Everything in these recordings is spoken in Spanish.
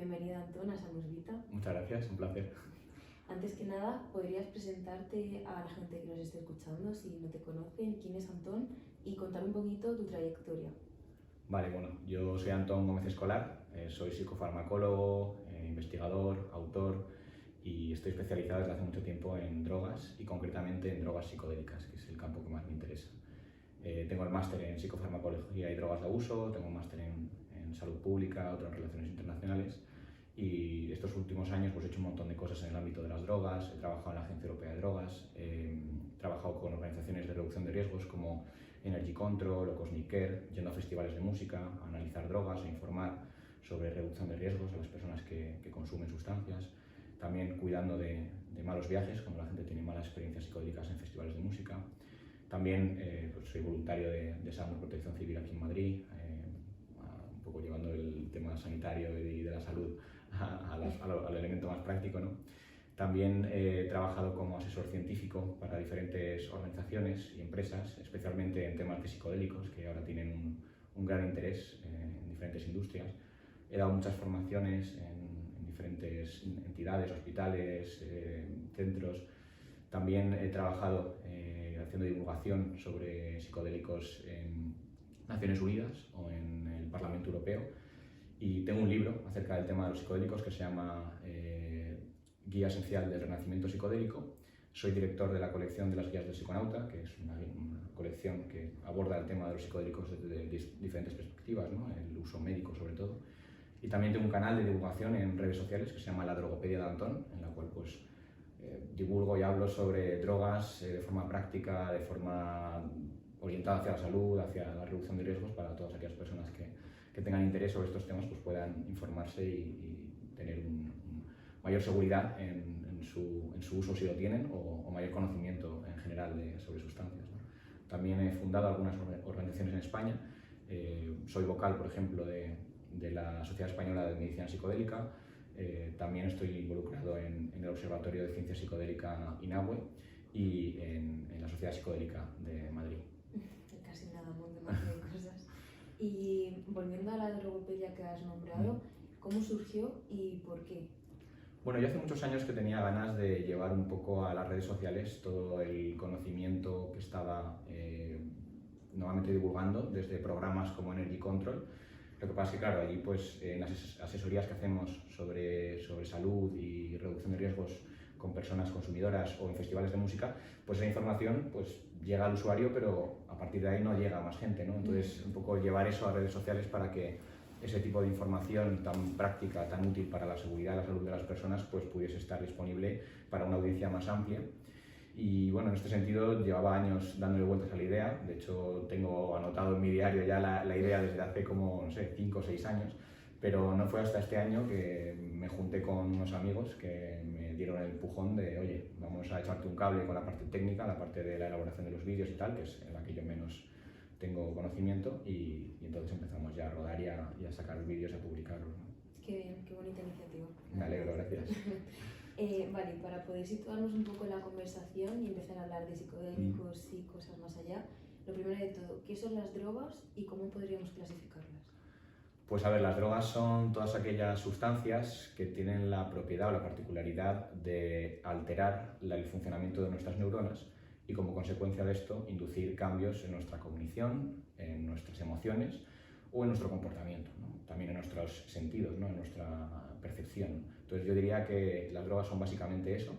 Bienvenido, Antón, a Salud Vita. Muchas gracias, un placer. Antes que nada, ¿podrías presentarte a la gente que nos esté escuchando, si no te conocen, quién es Antón y contar un poquito tu trayectoria? Vale, bueno, yo soy Antón Gómez Escolar, soy psicofarmacólogo, investigador, autor y estoy especializado desde hace mucho tiempo en drogas y concretamente en drogas psicodélicas, que es el campo que más me interesa. Tengo el máster en psicofarmacología y drogas de abuso, tengo un máster en salud pública, otro en relaciones internacionales y estos últimos años pues, he hecho un montón de cosas en el ámbito de las drogas, he trabajado en la Agencia Europea de Drogas, he trabajado con organizaciones de reducción de riesgos como Energy Control o Cosmic Care, yendo a festivales de música, a analizar drogas e informar sobre reducción de riesgos a las personas que consumen sustancias. También cuidando de malos viajes, cuando la gente tiene malas experiencias psicodélicas en festivales de música. También pues soy voluntario de SAMUR Protección Civil aquí en Madrid, un poco llevando el tema sanitario y de la salud al elemento más práctico, ¿no? También he trabajado como asesor científico para diferentes organizaciones y empresas, especialmente en temas de psicodélicos, que ahora tienen un gran interés en diferentes industrias. He dado muchas formaciones en diferentes entidades, hospitales, centros. También he trabajado haciendo divulgación sobre psicodélicos en Naciones Unidas o en el Parlamento Europeo. Y tengo un libro acerca del tema de los psicodélicos que se llama Guía Esencial del Renacimiento Psicodélico. Soy director de la colección de las guías del psiconauta, que es una colección que aborda el tema de los psicodélicos desde diferentes perspectivas, ¿no? El uso médico sobre todo. Y también tengo un canal de divulgación en redes sociales que se llama La Drogopedia de Antón, en la cual pues, divulgo y hablo sobre drogas de forma práctica, de forma orientada hacia la salud, hacia la reducción de riesgos para todas aquellas personas que tengan interés sobre estos temas, pues puedan informarse y tener mayor seguridad en su uso si lo tienen o mayor conocimiento en general sobre sustancias, ¿no? También he fundado algunas organizaciones en España. Soy vocal, por ejemplo, de la Sociedad Española de Medicina Psicodélica. También estoy involucrado en el Observatorio de Ciencia Psicodélica INAHUE y en la Sociedad Psicodélica de Madrid. Casi nada, un montón de cosas. Y volviendo a la drogopedia que has nombrado, ¿cómo surgió y por qué? Bueno, yo hace muchos años que tenía ganas de llevar un poco a las redes sociales todo el conocimiento que estaba nuevamente divulgando desde programas como Energy Control. Lo que pasa es que, claro, allí pues, en las asesorías que hacemos sobre salud y reducción de riesgos con personas consumidoras o en festivales de música, pues esa información pues, llega al usuario, pero a partir de ahí no llega a más gente, ¿no? Entonces, un poco llevar eso a redes sociales para que ese tipo de información tan práctica, tan útil para la seguridad y la salud de las personas, pues pudiese estar disponible para una audiencia más amplia. Y bueno, en este sentido llevaba años dándole vueltas a la idea. De hecho, tengo anotado en mi diario ya la idea desde hace como, no sé, 5 o 6 años. Pero no fue hasta este año que me junté con unos amigos que me dieron el empujón de, oye, vamos a echarte un cable con la parte técnica, la parte de la elaboración de los vídeos y tal, que es en la que yo menos tengo conocimiento, y entonces empezamos ya a rodar y a sacar los vídeos y a publicarlos, ¿no? Qué bien, qué bonita iniciativa. Me alegro, gracias. Vale, para poder situarnos un poco en la conversación y empezar a hablar de psicodélicos y cosas más allá, lo primero de todo, ¿qué son las drogas y cómo podríamos clasificarlas? Pues a ver, las drogas son todas aquellas sustancias que tienen la propiedad o la particularidad de alterar el funcionamiento de nuestras neuronas y como consecuencia de esto inducir cambios en nuestra cognición, en nuestras emociones o en nuestro comportamiento, ¿no? También en nuestros sentidos, ¿no? En nuestra percepción. Entonces yo diría que las drogas son básicamente eso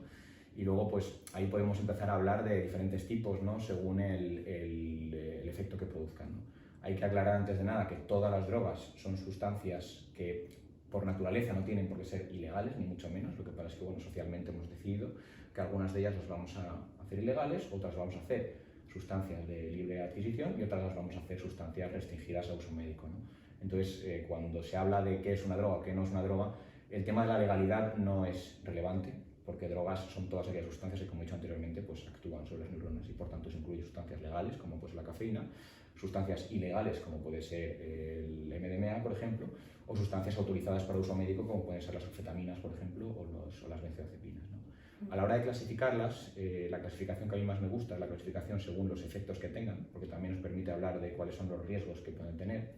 y luego pues ahí podemos empezar a hablar de diferentes tipos, ¿no? Según el efecto que produzcan, ¿no? Hay que aclarar antes de nada que todas las drogas son sustancias que por naturaleza no tienen por qué ser ilegales, ni mucho menos. Lo que pasa es que bueno, socialmente hemos decidido que algunas de ellas las vamos a hacer ilegales, otras vamos a hacer sustancias de libre adquisición y otras las vamos a hacer sustancias restringidas a uso médico, ¿no? Entonces, cuando se habla de qué es una droga o qué no es una droga, el tema de la legalidad no es relevante, porque drogas son todas aquellas sustancias que, como he dicho anteriormente, pues actúan sobre las neuronas y por tanto se incluyen sustancias legales, como pues la cafeína, sustancias ilegales, como puede ser el MDMA, por ejemplo, o sustancias autorizadas para uso médico, como pueden ser las anfetaminas, por ejemplo, o las benzodiazepinas, ¿no? A la hora de clasificarlas, la clasificación que a mí más me gusta es la clasificación según los efectos que tengan, porque también nos permite hablar de cuáles son los riesgos que pueden tener.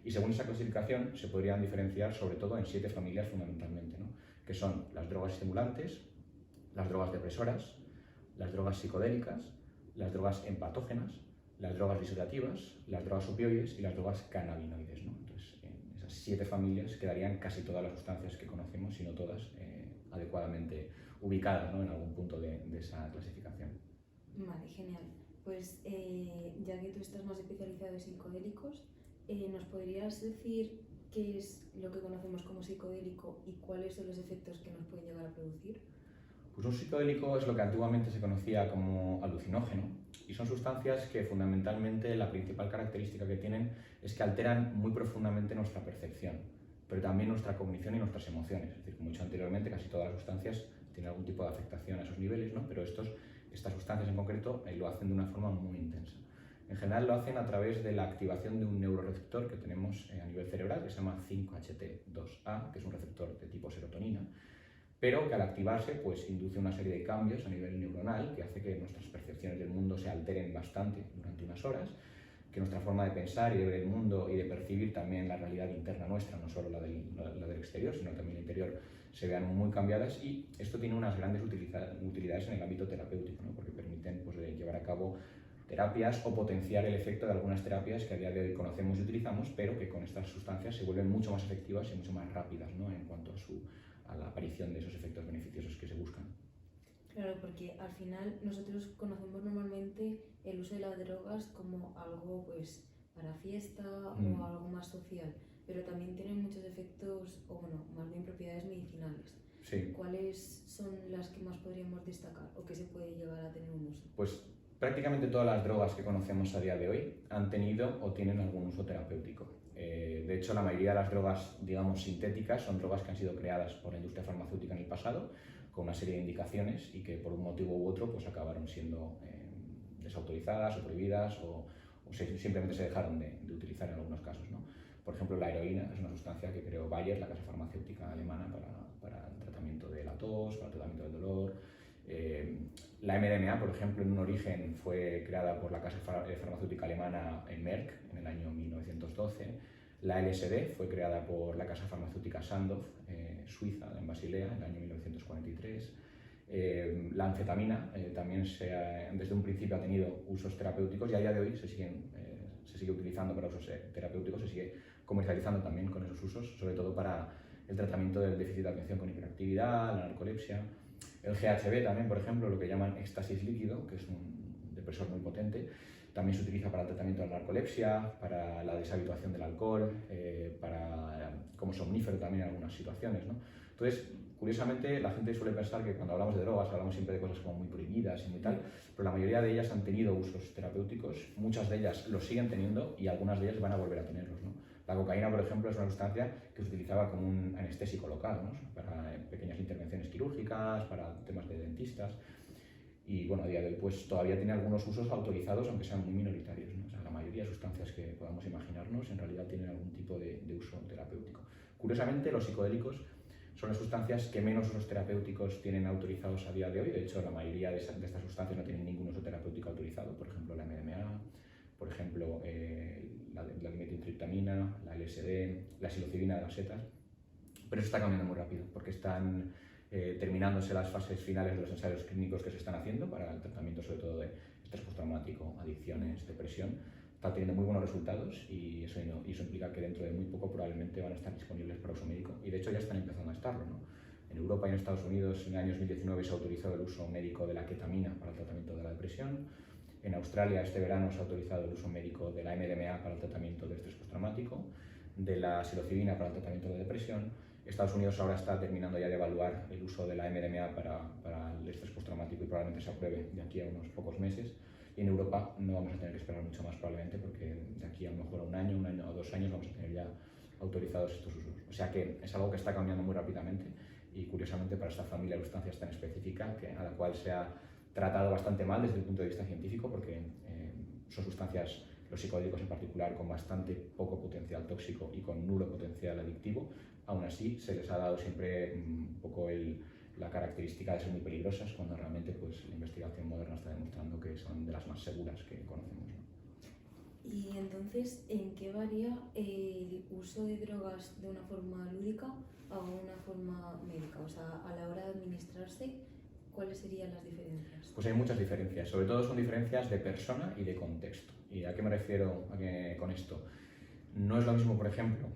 Y según esa clasificación se podrían diferenciar sobre todo en 7 familias fundamentalmente, ¿no? Que son las drogas estimulantes, las drogas depresoras, las drogas psicodélicas, las drogas empatógenas, las drogas disociativas, las drogas opioides y las drogas cannabinoides, ¿no? Entonces, en esas 7 familias quedarían casi todas las sustancias que conocemos, si no todas, adecuadamente ubicadas, ¿no? En algún punto de esa clasificación. Vale, genial. Pues ya que tú estás más especializado en psicodélicos, ¿nos podrías decir qué es lo que conocemos como psicodélico y cuáles son los efectos que nos pueden llegar a producir? Pues un psicodélico es lo que antiguamente se conocía como alucinógeno y son sustancias que fundamentalmente la principal característica que tienen es que alteran muy profundamente nuestra percepción, pero también nuestra cognición y nuestras emociones. Es decir, como he dicho anteriormente, casi todas las sustancias tienen algún tipo de afectación a esos niveles, ¿no? Pero estas sustancias en concreto lo hacen de una forma muy intensa. En general lo hacen a través de la activación de un neuroreceptor que tenemos a nivel cerebral, que se llama 5-HT2A, que es un receptor de tipo serotonina, pero que al activarse pues induce una serie de cambios a nivel neuronal que hace que nuestras percepciones del mundo se alteren bastante durante unas horas, que nuestra forma de pensar y de ver el mundo y de percibir también la realidad interna nuestra, no solo la del exterior, sino también el interior, se vean muy cambiadas, y esto tiene unas grandes utilidades en el ámbito terapéutico, ¿no? Porque permiten pues, llevar a cabo terapias o potenciar el efecto de algunas terapias que a día de hoy conocemos y utilizamos, pero que con estas sustancias se vuelven mucho más efectivas y mucho más rápidas, ¿no? En cuanto a la aparición de esos efectos beneficiosos que se buscan. Claro, porque al final nosotros conocemos normalmente el uso de las drogas como algo pues para fiesta o algo más social, pero también tienen muchos efectos, o bueno, más bien propiedades medicinales. Sí. ¿Cuáles son las que más podríamos destacar o que se puede llegar a tener un uso? Pues prácticamente todas las drogas que conocemos a día de hoy han tenido o tienen algún uso terapéutico. De hecho, la mayoría de las drogas, digamos, sintéticas son drogas que han sido creadas por la industria farmacéutica en el pasado con una serie de indicaciones y que por un motivo u otro pues acabaron siendo desautorizadas o prohibidas o simplemente se dejaron de utilizar en algunos casos, ¿no? Por ejemplo, la heroína es una sustancia que creó Bayer, la casa farmacéutica alemana, para el tratamiento de la tos, para el tratamiento del dolor. La MDMA, por ejemplo, en un origen fue creada por la casa farmacéutica alemana Merck en el año 1912. La LSD fue creada por la casa farmacéutica Sandoz, suiza, en Basilea, en el año 1943. La anfetamina también desde un principio ha tenido usos terapéuticos y a día de hoy se sigue utilizando para usos terapéuticos, se sigue comercializando también con esos usos, sobre todo para el tratamiento del déficit de atención con hiperactividad, la narcolepsia. El GHB también, por ejemplo, lo que llaman éxtasis líquido, que es un depresor muy potente, también se utiliza para el tratamiento de la narcolepsia, para la deshabituación del alcohol, como somnífero también en algunas situaciones, ¿no? Entonces, curiosamente, la gente suele pensar que cuando hablamos de drogas hablamos siempre de cosas como muy prohibidas y muy tal, pero la mayoría de ellas han tenido usos terapéuticos, muchas de ellas los siguen teniendo y algunas de ellas van a volver a tenerlos, ¿no? La cocaína, por ejemplo, es una sustancia que se utilizaba como un anestésico local, ¿no? Para pequeñas intervenciones quirúrgicas, para temas de dentistas. Y bueno, a día de hoy pues todavía tiene algunos usos autorizados, aunque sean muy minoritarios, ¿no? O sea, la mayoría de sustancias que podamos imaginarnos en realidad tienen algún tipo de uso terapéutico. Curiosamente, los psicodélicos son las sustancias que menos usos terapéuticos tienen autorizados a día de hoy. De hecho, la mayoría de estas sustancias no tienen ningún uso terapéutico autorizado. Por ejemplo, la MDMA, por ejemplo, la dimetiltriptamina, la LSD, la psilocibina de las setas. Pero eso está cambiando muy rápido porque están terminándose las fases finales de los ensayos clínicos que se están haciendo para el tratamiento sobre todo de estrés postraumático, adicciones, depresión. Está teniendo muy buenos resultados y eso implica que dentro de muy poco probablemente van a estar disponibles para uso médico, y de hecho ya están empezando a estarlo, ¿no? En Europa y en Estados Unidos en el año 2019 se autorizó el uso médico de la ketamina para el tratamiento de la depresión. En Australia este verano se ha autorizado el uso médico de la MDMA para el tratamiento del estrés postraumático, de la psilocibina para el tratamiento de depresión. Estados Unidos ahora está terminando ya de evaluar el uso de la MDMA para el estrés postraumático y probablemente se apruebe de aquí a unos pocos meses. Y en Europa no vamos a tener que esperar mucho más probablemente, porque de aquí a lo mejor a un año o 2 años vamos a tener ya autorizados estos usos. O sea que es algo que está cambiando muy rápidamente y curiosamente para esta familia de sustancias tan específica, a la cual se ha tratado bastante mal desde el punto de vista científico, porque son sustancias, los psicodélicos en particular, con bastante poco potencial tóxico y con nulo potencial adictivo. Aún así se les ha dado siempre un poco la característica de ser muy peligrosas, cuando realmente pues, la investigación moderna está demostrando que son de las más seguras que conocemos, ¿no? Y entonces, ¿en qué varía el uso de drogas de una forma lúdica a una forma médica? O sea, a la hora de administrarse, ¿cuáles serían las diferencias? Pues hay muchas diferencias, sobre todo son diferencias de persona y de contexto. ¿Y a qué me refiero con esto? No es lo mismo, por ejemplo,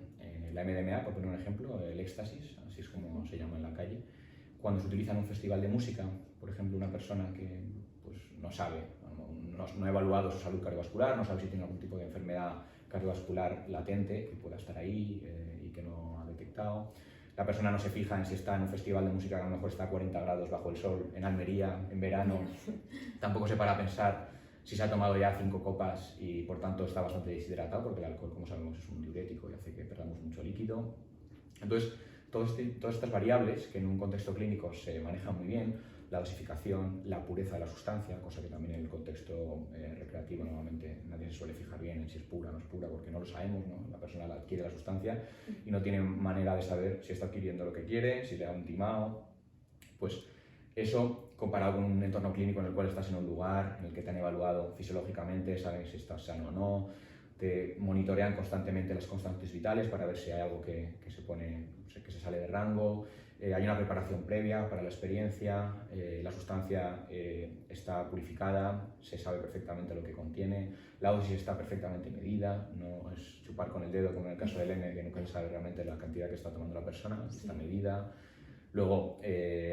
la MDMA, por poner un ejemplo, el éxtasis, así es como se llama en la calle, cuando se utiliza en un festival de música, por ejemplo, una persona que pues, no sabe, no ha evaluado su salud cardiovascular, no sabe si tiene algún tipo de enfermedad cardiovascular latente que pueda estar ahí y que no ha detectado. La persona no se fija en si está en un festival de música que a lo mejor está a 40 grados bajo el sol, en Almería, en verano. Tampoco se para a pensar si se ha tomado ya 5 copas y por tanto está bastante deshidratado, porque el alcohol, como sabemos, es un diurético y hace que perdamos mucho líquido. Entonces, todas estas variables que en un contexto clínico se manejan muy bien, la dosificación, la pureza de la sustancia, cosa que también en el contexto recreativo normalmente nadie se suele fijar bien en si es pura o no es pura, porque no lo sabemos, ¿no? La persona adquiere la sustancia y no tiene manera de saber si está adquiriendo lo que quiere, si le ha un timao. Pues eso, comparado con un entorno clínico en el cual estás en un lugar en el que te han evaluado fisiológicamente, saben si estás sano o no, te monitorean constantemente las constantes vitales para ver si hay algo que se sale de rango. Hay una preparación previa para la experiencia, la sustancia está purificada, se sabe perfectamente lo que contiene, la dosis está perfectamente medida, no es chupar con el dedo como en el caso del N, que nunca se sabe realmente la cantidad que está tomando la persona, está medida. Luego,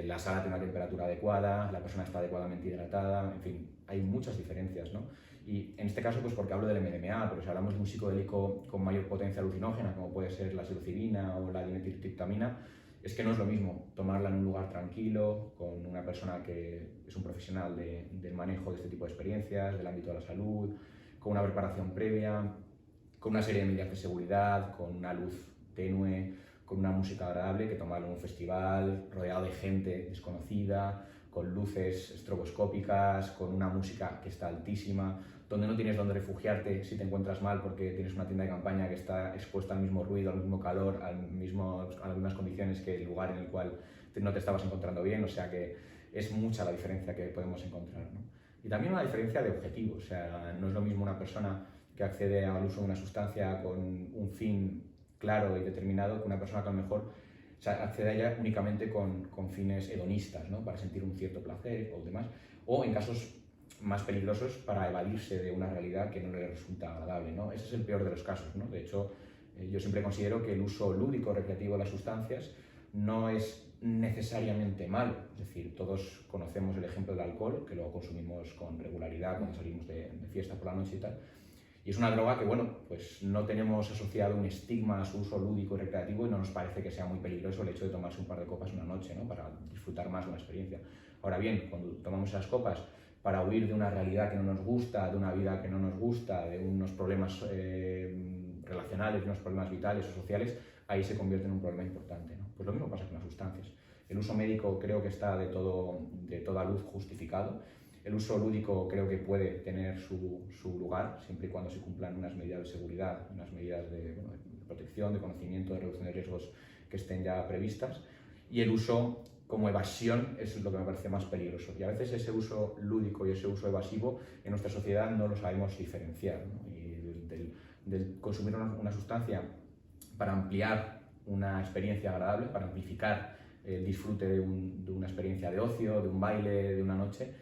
la sala tiene una temperatura adecuada, la persona está adecuadamente hidratada, en fin, hay muchas diferencias, ¿no? Y en este caso, pues porque hablo del MDMA, pero si hablamos de un psicodélico con mayor potencia alucinógena, como puede ser la psilocibina o la dimetiltriptamina, es que no es lo mismo tomarla en un lugar tranquilo, con una persona que es un profesional del manejo de este tipo de experiencias, del ámbito de la salud, con una preparación previa, con una serie de medidas de seguridad, con una luz tenue, con una música agradable, que tomarlo en un festival rodeado de gente desconocida, con luces estroboscópicas, con una música que está altísima, donde no tienes dónde refugiarte si te encuentras mal porque tienes una tienda de campaña que está expuesta al mismo ruido, al mismo calor, a las mismas condiciones que el lugar en el cual no te estabas encontrando bien, o sea que es mucha la diferencia que podemos encontrar, ¿no? Y también una diferencia de objetivo, o sea, no es lo mismo una persona que accede al uso de una sustancia con un fin claro y determinado que una persona que a lo mejor accede a ella únicamente con fines hedonistas, ¿no? Para sentir un cierto placer o demás, o en casos más peligrosos para evadirse de una realidad que no le resulta agradable, ¿no? Ese es el peor de los casos, ¿no? De hecho, yo siempre considero que el uso lúdico recreativo de las sustancias no es necesariamente malo, es decir, todos conocemos el ejemplo del alcohol, que lo consumimos con regularidad cuando salimos de fiesta por la noche y tal, y es una droga que, bueno, pues no tenemos asociado un estigma a su uso lúdico y recreativo y no nos parece que sea muy peligroso el hecho de tomarse un par de copas una noche, ¿no? Para disfrutar más de una experiencia. Ahora bien, cuando tomamos esas copas para huir de una realidad que no nos gusta, de una vida que no nos gusta, de unos problemas relacionales, de unos problemas vitales o sociales, ahí se convierte en un problema importante, ¿no? Pues lo mismo pasa con las sustancias. El uso médico creo que está de toda luz justificado. El uso lúdico creo que puede tener su lugar, siempre y cuando se cumplan unas medidas de seguridad, unas medidas de protección, de conocimiento, de reducción de riesgos que estén ya previstas. Y el uso como evasión es lo que me parece más peligroso. Y a veces ese uso lúdico y ese uso evasivo en nuestra sociedad no lo sabemos diferenciar, ¿no? Y del consumir una sustancia para ampliar una experiencia agradable, para amplificar el disfrute de una experiencia de ocio, de un baile, de una noche,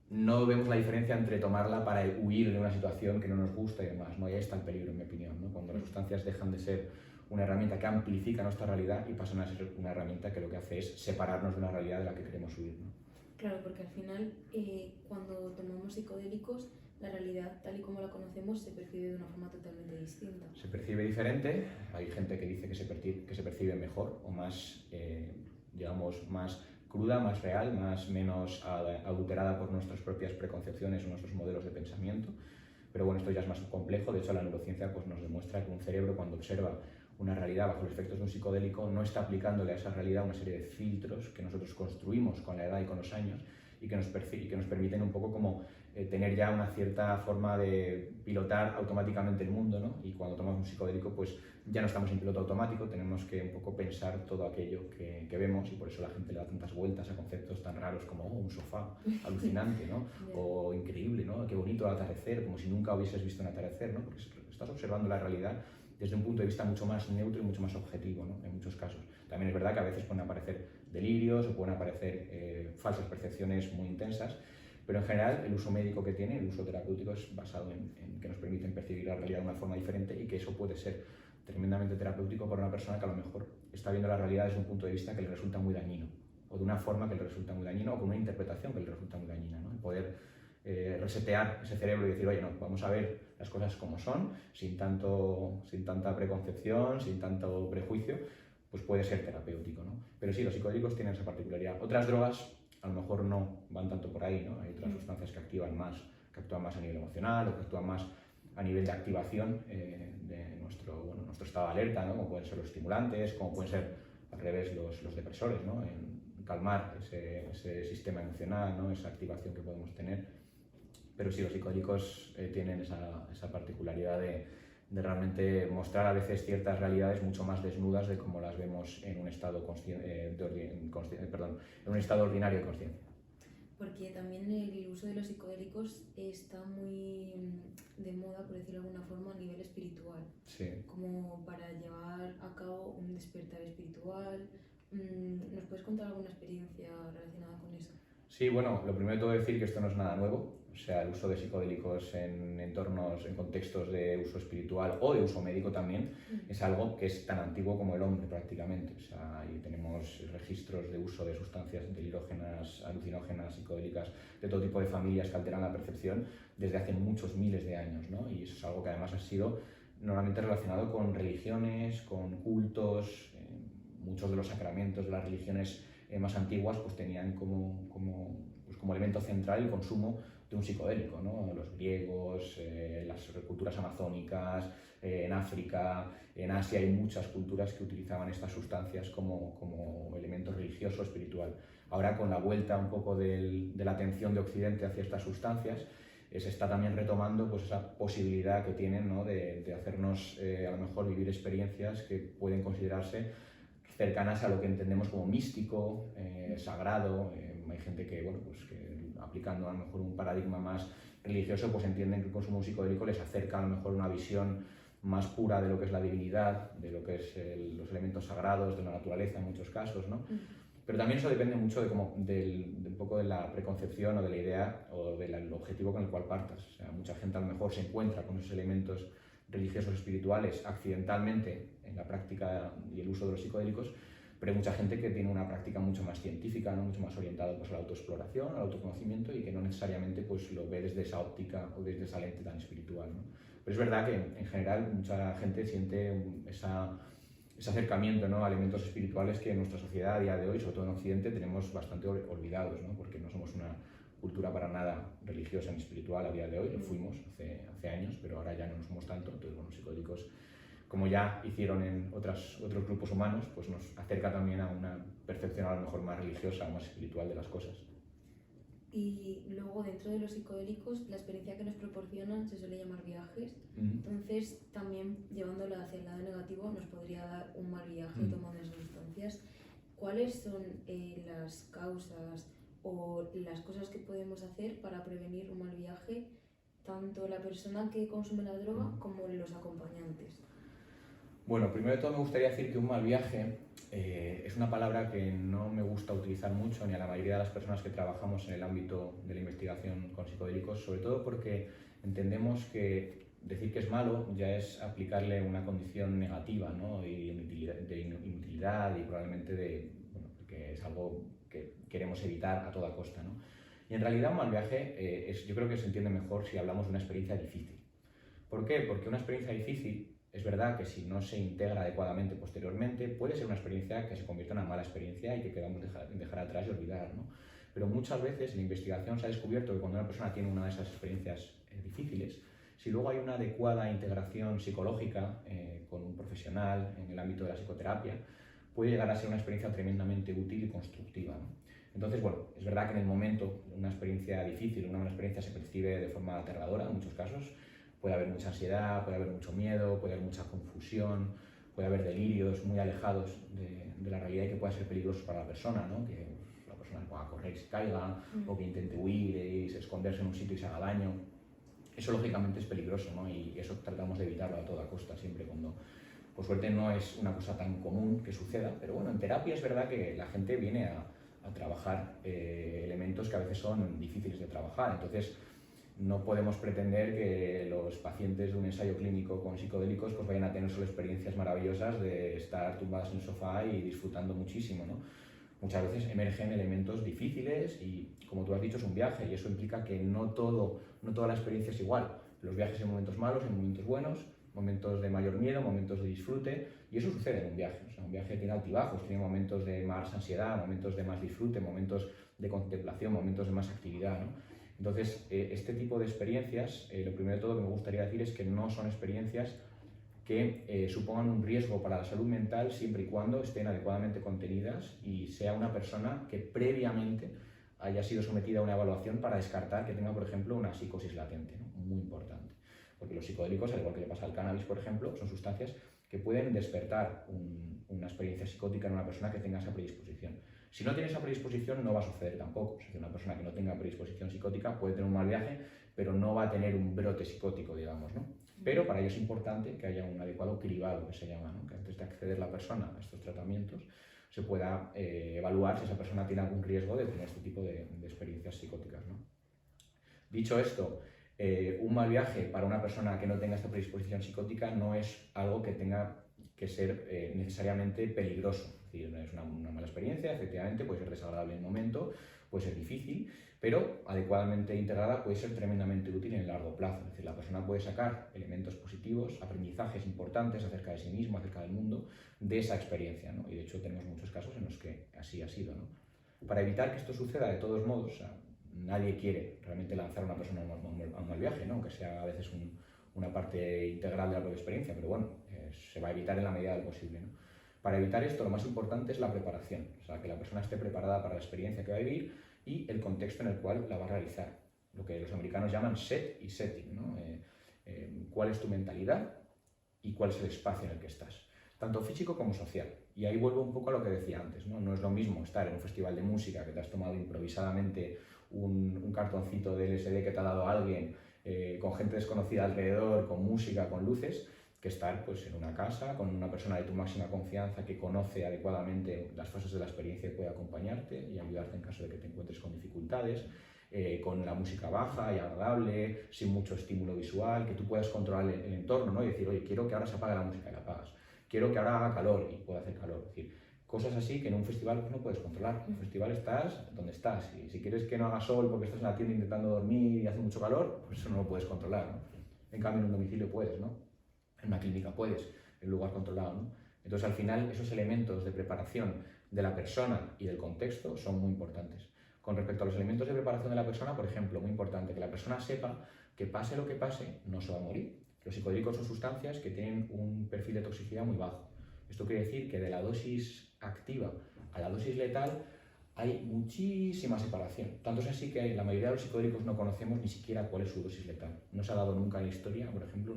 no vemos la diferencia entre tomarla para huir de una situación que no nos gusta y demás, ¿no? Y ahí está el peligro, en mi opinión, ¿no? Cuando las sustancias dejan de ser una herramienta que amplifica nuestra realidad y pasan a ser una herramienta que lo que hace es separarnos de una realidad de la que queremos huir, ¿no? Claro, porque al final, cuando tomamos psicodélicos, la realidad tal y como la conocemos se percibe de una forma totalmente distinta. Se percibe diferente, hay gente que dice que se percibe mejor o más, digamos, más cruda, más real, menos adulterada por nuestras propias preconcepciones o nuestros modelos de pensamiento. Pero bueno, esto ya es más complejo. De hecho, la neurociencia pues, nos demuestra que un cerebro, cuando observa una realidad bajo los efectos de un psicodélico, no está aplicándole a esa realidad una serie de filtros que nosotros construimos con la edad y con los años y que nos permiten un poco como tener ya una cierta forma de pilotar automáticamente el mundo, ¿no? Y cuando tomamos un psicodélico, pues ya no estamos en piloto automático, tenemos que un poco pensar todo aquello que vemos, y por eso la gente le da tantas vueltas a conceptos tan raros como un sofá alucinante, ¿no? O increíble, ¿no? Qué bonito el atardecer, como si nunca hubieses visto un atardecer, ¿no? Porque estás observando la realidad desde un punto de vista mucho más neutro y mucho más objetivo, ¿no? En muchos casos. También es verdad que a veces pueden aparecer delirios o pueden aparecer falsas percepciones muy intensas, pero en general el uso médico que tiene, el uso terapéutico, es basado en que nos permiten percibir la realidad de una forma diferente, y que eso puede ser tremendamente terapéutico para una persona que a lo mejor está viendo la realidad desde un punto de vista que le resulta muy dañino, o de una forma que le resulta muy dañino, o con una interpretación que le resulta muy dañina, ¿no? El poder resetear ese cerebro y decir, oye, no, vamos a ver las cosas como son, sin tanta preconcepción, sin tanto prejuicio, pues puede ser terapéutico, ¿no? Pero sí, los psicodélicos tienen esa particularidad. Otras drogas a lo mejor no van tanto por ahí, ¿no? Hay otras sustancias que actúan más a nivel emocional, o que actúan más a nivel de activación de nuestro estado de alerta, ¿no? Como pueden ser los estimulantes, como pueden ser al revés los depresores, ¿no? En calmar ese sistema emocional, ¿no? Esa activación que podemos tener. Pero sí, los psicodélicos tienen esa particularidad de realmente mostrar a veces ciertas realidades mucho más desnudas de como las vemos en un estado, en un estado ordinario de conciencia. Porque también el uso de los psicodélicos está muy de moda, por decirlo de alguna forma, a nivel espiritual. Sí. Como para llevar a cabo un despertar espiritual. ¿Nos puedes contar alguna experiencia relacionada con eso? Sí, bueno, lo primero de todo decir que esto no es nada nuevo. O sea, el uso de psicodélicos en entornos, en contextos de uso espiritual o de uso médico también, es algo que es tan antiguo como el hombre prácticamente. O sea, ahí tenemos registros de uso de sustancias delirógenas, alucinógenas, psicodélicas, de todo tipo de familias que alteran la percepción desde hace muchos miles de años, ¿no? Y eso es algo que además ha sido normalmente relacionado con religiones, con cultos. Muchos de los sacramentos de las religiones más antiguas pues tenían como elemento central el consumo de un psicodélico, ¿no? Los griegos, las culturas amazónicas, en África, en Asia hay muchas culturas que utilizaban estas sustancias como elemento religioso, espiritual. Ahora, con la vuelta un poco de la atención de Occidente hacia estas sustancias, se está también retomando pues esa posibilidad que tienen, ¿no? de hacernos a lo mejor vivir experiencias que pueden considerarse cercanas a lo que entendemos como místico, sagrado. Hay gente que, bueno, pues que aplicando a lo mejor un paradigma más religioso, pues entienden que el consumo psicodélico les acerca a lo mejor una visión más pura de lo que es la divinidad, de lo que es los elementos sagrados, de la naturaleza en muchos casos, ¿no? Pero también eso depende mucho de un poco de la preconcepción o de la idea o del objetivo con el cual partas. O sea, mucha gente a lo mejor se encuentra con esos elementos religiosos espirituales accidentalmente en la práctica y el uso de los psicodélicos, pero hay mucha gente que tiene una práctica mucho más científica, ¿no? Mucho más orientada pues, a la autoexploración, al autoconocimiento, y que no necesariamente pues, lo ve desde esa óptica o desde esa lente tan espiritual, ¿no? Pero es verdad que en general mucha gente siente ese acercamiento, ¿no? A elementos espirituales que en nuestra sociedad a día de hoy, sobre todo en Occidente, tenemos bastante olvidados, ¿no? Porque no somos una cultura para nada religiosa ni espiritual a día de hoy. Lo fuimos hace años, pero ahora ya no lo somos tanto. Entonces, bueno, los psicodélicos, como ya hicieron en otros grupos humanos, pues nos acerca también a una percepción a lo mejor más religiosa o más espiritual de las cosas. Y luego, dentro de los psicodélicos, la experiencia que nos proporcionan se suele llamar viajes. Entonces, también llevándolo hacia el lado negativo, nos podría dar un mal viaje tomando esas sustancias. ¿Cuáles son las causas o las cosas que podemos hacer para prevenir un mal viaje, tanto la persona que consume la droga como los acompañantes? Bueno, primero de todo me gustaría decir que un mal viaje es una palabra que no me gusta utilizar mucho ni a la mayoría de las personas que trabajamos en el ámbito de la investigación con psicodélicos, sobre todo porque entendemos que decir que es malo ya es aplicarle una condición negativa, ¿no? Y de inutilidad y probablemente que es algo que queremos evitar a toda costa, ¿no? Y en realidad un mal viaje yo creo que se entiende mejor si hablamos de una experiencia difícil. ¿Por qué? Porque una experiencia difícil es verdad que si no se integra adecuadamente posteriormente puede ser una experiencia que se convierta en una mala experiencia y que queramos dejar atrás y olvidar, ¿no? Pero muchas veces en la investigación se ha descubierto que cuando una persona tiene una de esas experiencias difíciles, si luego hay una adecuada integración psicológica con un profesional en el ámbito de la psicoterapia, puede llegar a ser una experiencia tremendamente útil y constructiva, ¿no? Entonces, bueno, es verdad que en el momento una experiencia difícil, una experiencia se percibe de forma aterradora en muchos casos. Puede haber mucha ansiedad, puede haber mucho miedo, puede haber mucha confusión, puede haber delirios muy alejados de la realidad y que pueda ser peligroso para la persona, ¿no? Que la persona pueda correr y se caiga, o que intente huir y esconderse en un sitio y se haga daño. Eso lógicamente es peligroso, ¿no? Y eso tratamos de evitarlo a toda costa, siempre cuando, por suerte, no es una cosa tan común que suceda, pero bueno, en terapia es verdad que la gente viene a trabajar elementos que a veces son difíciles de trabajar. Entonces, no podemos pretender que los pacientes de un ensayo clínico con psicodélicos pues vayan a tener solo experiencias maravillosas de estar tumbadas en el sofá y disfrutando muchísimo, ¿no? Muchas veces emergen elementos difíciles y, como tú has dicho, es un viaje y eso implica que no toda la experiencia es igual. Los viajes en momentos malos, en momentos buenos, momentos de mayor miedo, momentos de disfrute, y eso sucede en un viaje. O sea, un viaje tiene altibajos, tiene momentos de más ansiedad, momentos de más disfrute, momentos de contemplación, momentos de más actividad, ¿no? Entonces, este tipo de experiencias, lo primero de todo que me gustaría decir es que no son experiencias que supongan un riesgo para la salud mental siempre y cuando estén adecuadamente contenidas y sea una persona que previamente haya sido sometida a una evaluación para descartar que tenga, por ejemplo, una psicosis latente, ¿no? Muy importante. Porque los psicodélicos, al igual que le pasa al cannabis, por ejemplo, son sustancias que pueden despertar una experiencia psicótica en una persona que tenga esa predisposición. Si no tiene esa predisposición, no va a suceder tampoco. O sea, que una persona que no tenga predisposición psicótica puede tener un mal viaje, pero no va a tener un brote psicótico, digamos, ¿no? Pero para ello es importante que haya un adecuado cribado, que se llama, ¿no? Que antes de acceder la persona a estos tratamientos se pueda evaluar si esa persona tiene algún riesgo de tener este tipo de experiencias psicóticas, ¿no? Dicho esto, un mal viaje para una persona que no tenga esta predisposición psicótica no es algo que tenga que ser necesariamente peligroso. Es decir, es una mala experiencia, efectivamente, puede ser desagradable en el momento, puede ser difícil, pero adecuadamente integrada puede ser tremendamente útil en el largo plazo. Es decir, la persona puede sacar elementos positivos, aprendizajes importantes acerca de sí mismo, acerca del mundo, de esa experiencia, ¿no? Y de hecho tenemos muchos casos en los que así ha sido, ¿no? Para evitar que esto suceda de todos modos, o sea, nadie quiere realmente lanzar a una persona a un mal viaje, ¿no? Aunque sea a veces una parte integral de la propia experiencia, pero bueno, se va a evitar en la medida del posible, ¿no? Para evitar esto, lo más importante es la preparación, o sea, que la persona esté preparada para la experiencia que va a vivir y el contexto en el cual la va a realizar, lo que los americanos llaman set y setting, ¿no? ¿Cuál es tu mentalidad y cuál es el espacio en el que estás? Tanto físico como social. Y ahí vuelvo un poco a lo que decía antes, ¿no? No es lo mismo estar en un festival de música que te has tomado improvisadamente un cartoncito de LSD que te ha dado alguien, con gente desconocida alrededor, con música, con luces, que estar pues, en una casa con una persona de tu máxima confianza que conoce adecuadamente las fases de la experiencia y puede acompañarte y ayudarte en caso de que te encuentres con dificultades, con la música baja y agradable, sin mucho estímulo visual, que tú puedas controlar el entorno, ¿no? Y decir, oye, quiero que ahora se apague la música y la apagas, quiero que ahora haga calor y pueda hacer calor. Es decir, cosas así que en un festival pues, no puedes controlar. En un festival estás donde estás y si quieres que no haga sol porque estás en la tienda intentando dormir y hace mucho calor, pues eso no lo puedes controlar, ¿no? En cambio en un domicilio puedes, ¿no? En una clínica puedes, en un lugar controlado, ¿no? Entonces al final esos elementos de preparación de la persona y del contexto son muy importantes. Con respecto a los elementos de preparación de la persona, por ejemplo, muy importante que la persona sepa que pase lo que pase, no se va a morir. Los psicodélicos son sustancias que tienen un perfil de toxicidad muy bajo. Esto quiere decir que de la dosis activa a la dosis letal hay muchísima separación. Tanto es así que la mayoría de los psicodélicos no conocemos ni siquiera cuál es su dosis letal. No se ha dado nunca en la historia, por ejemplo,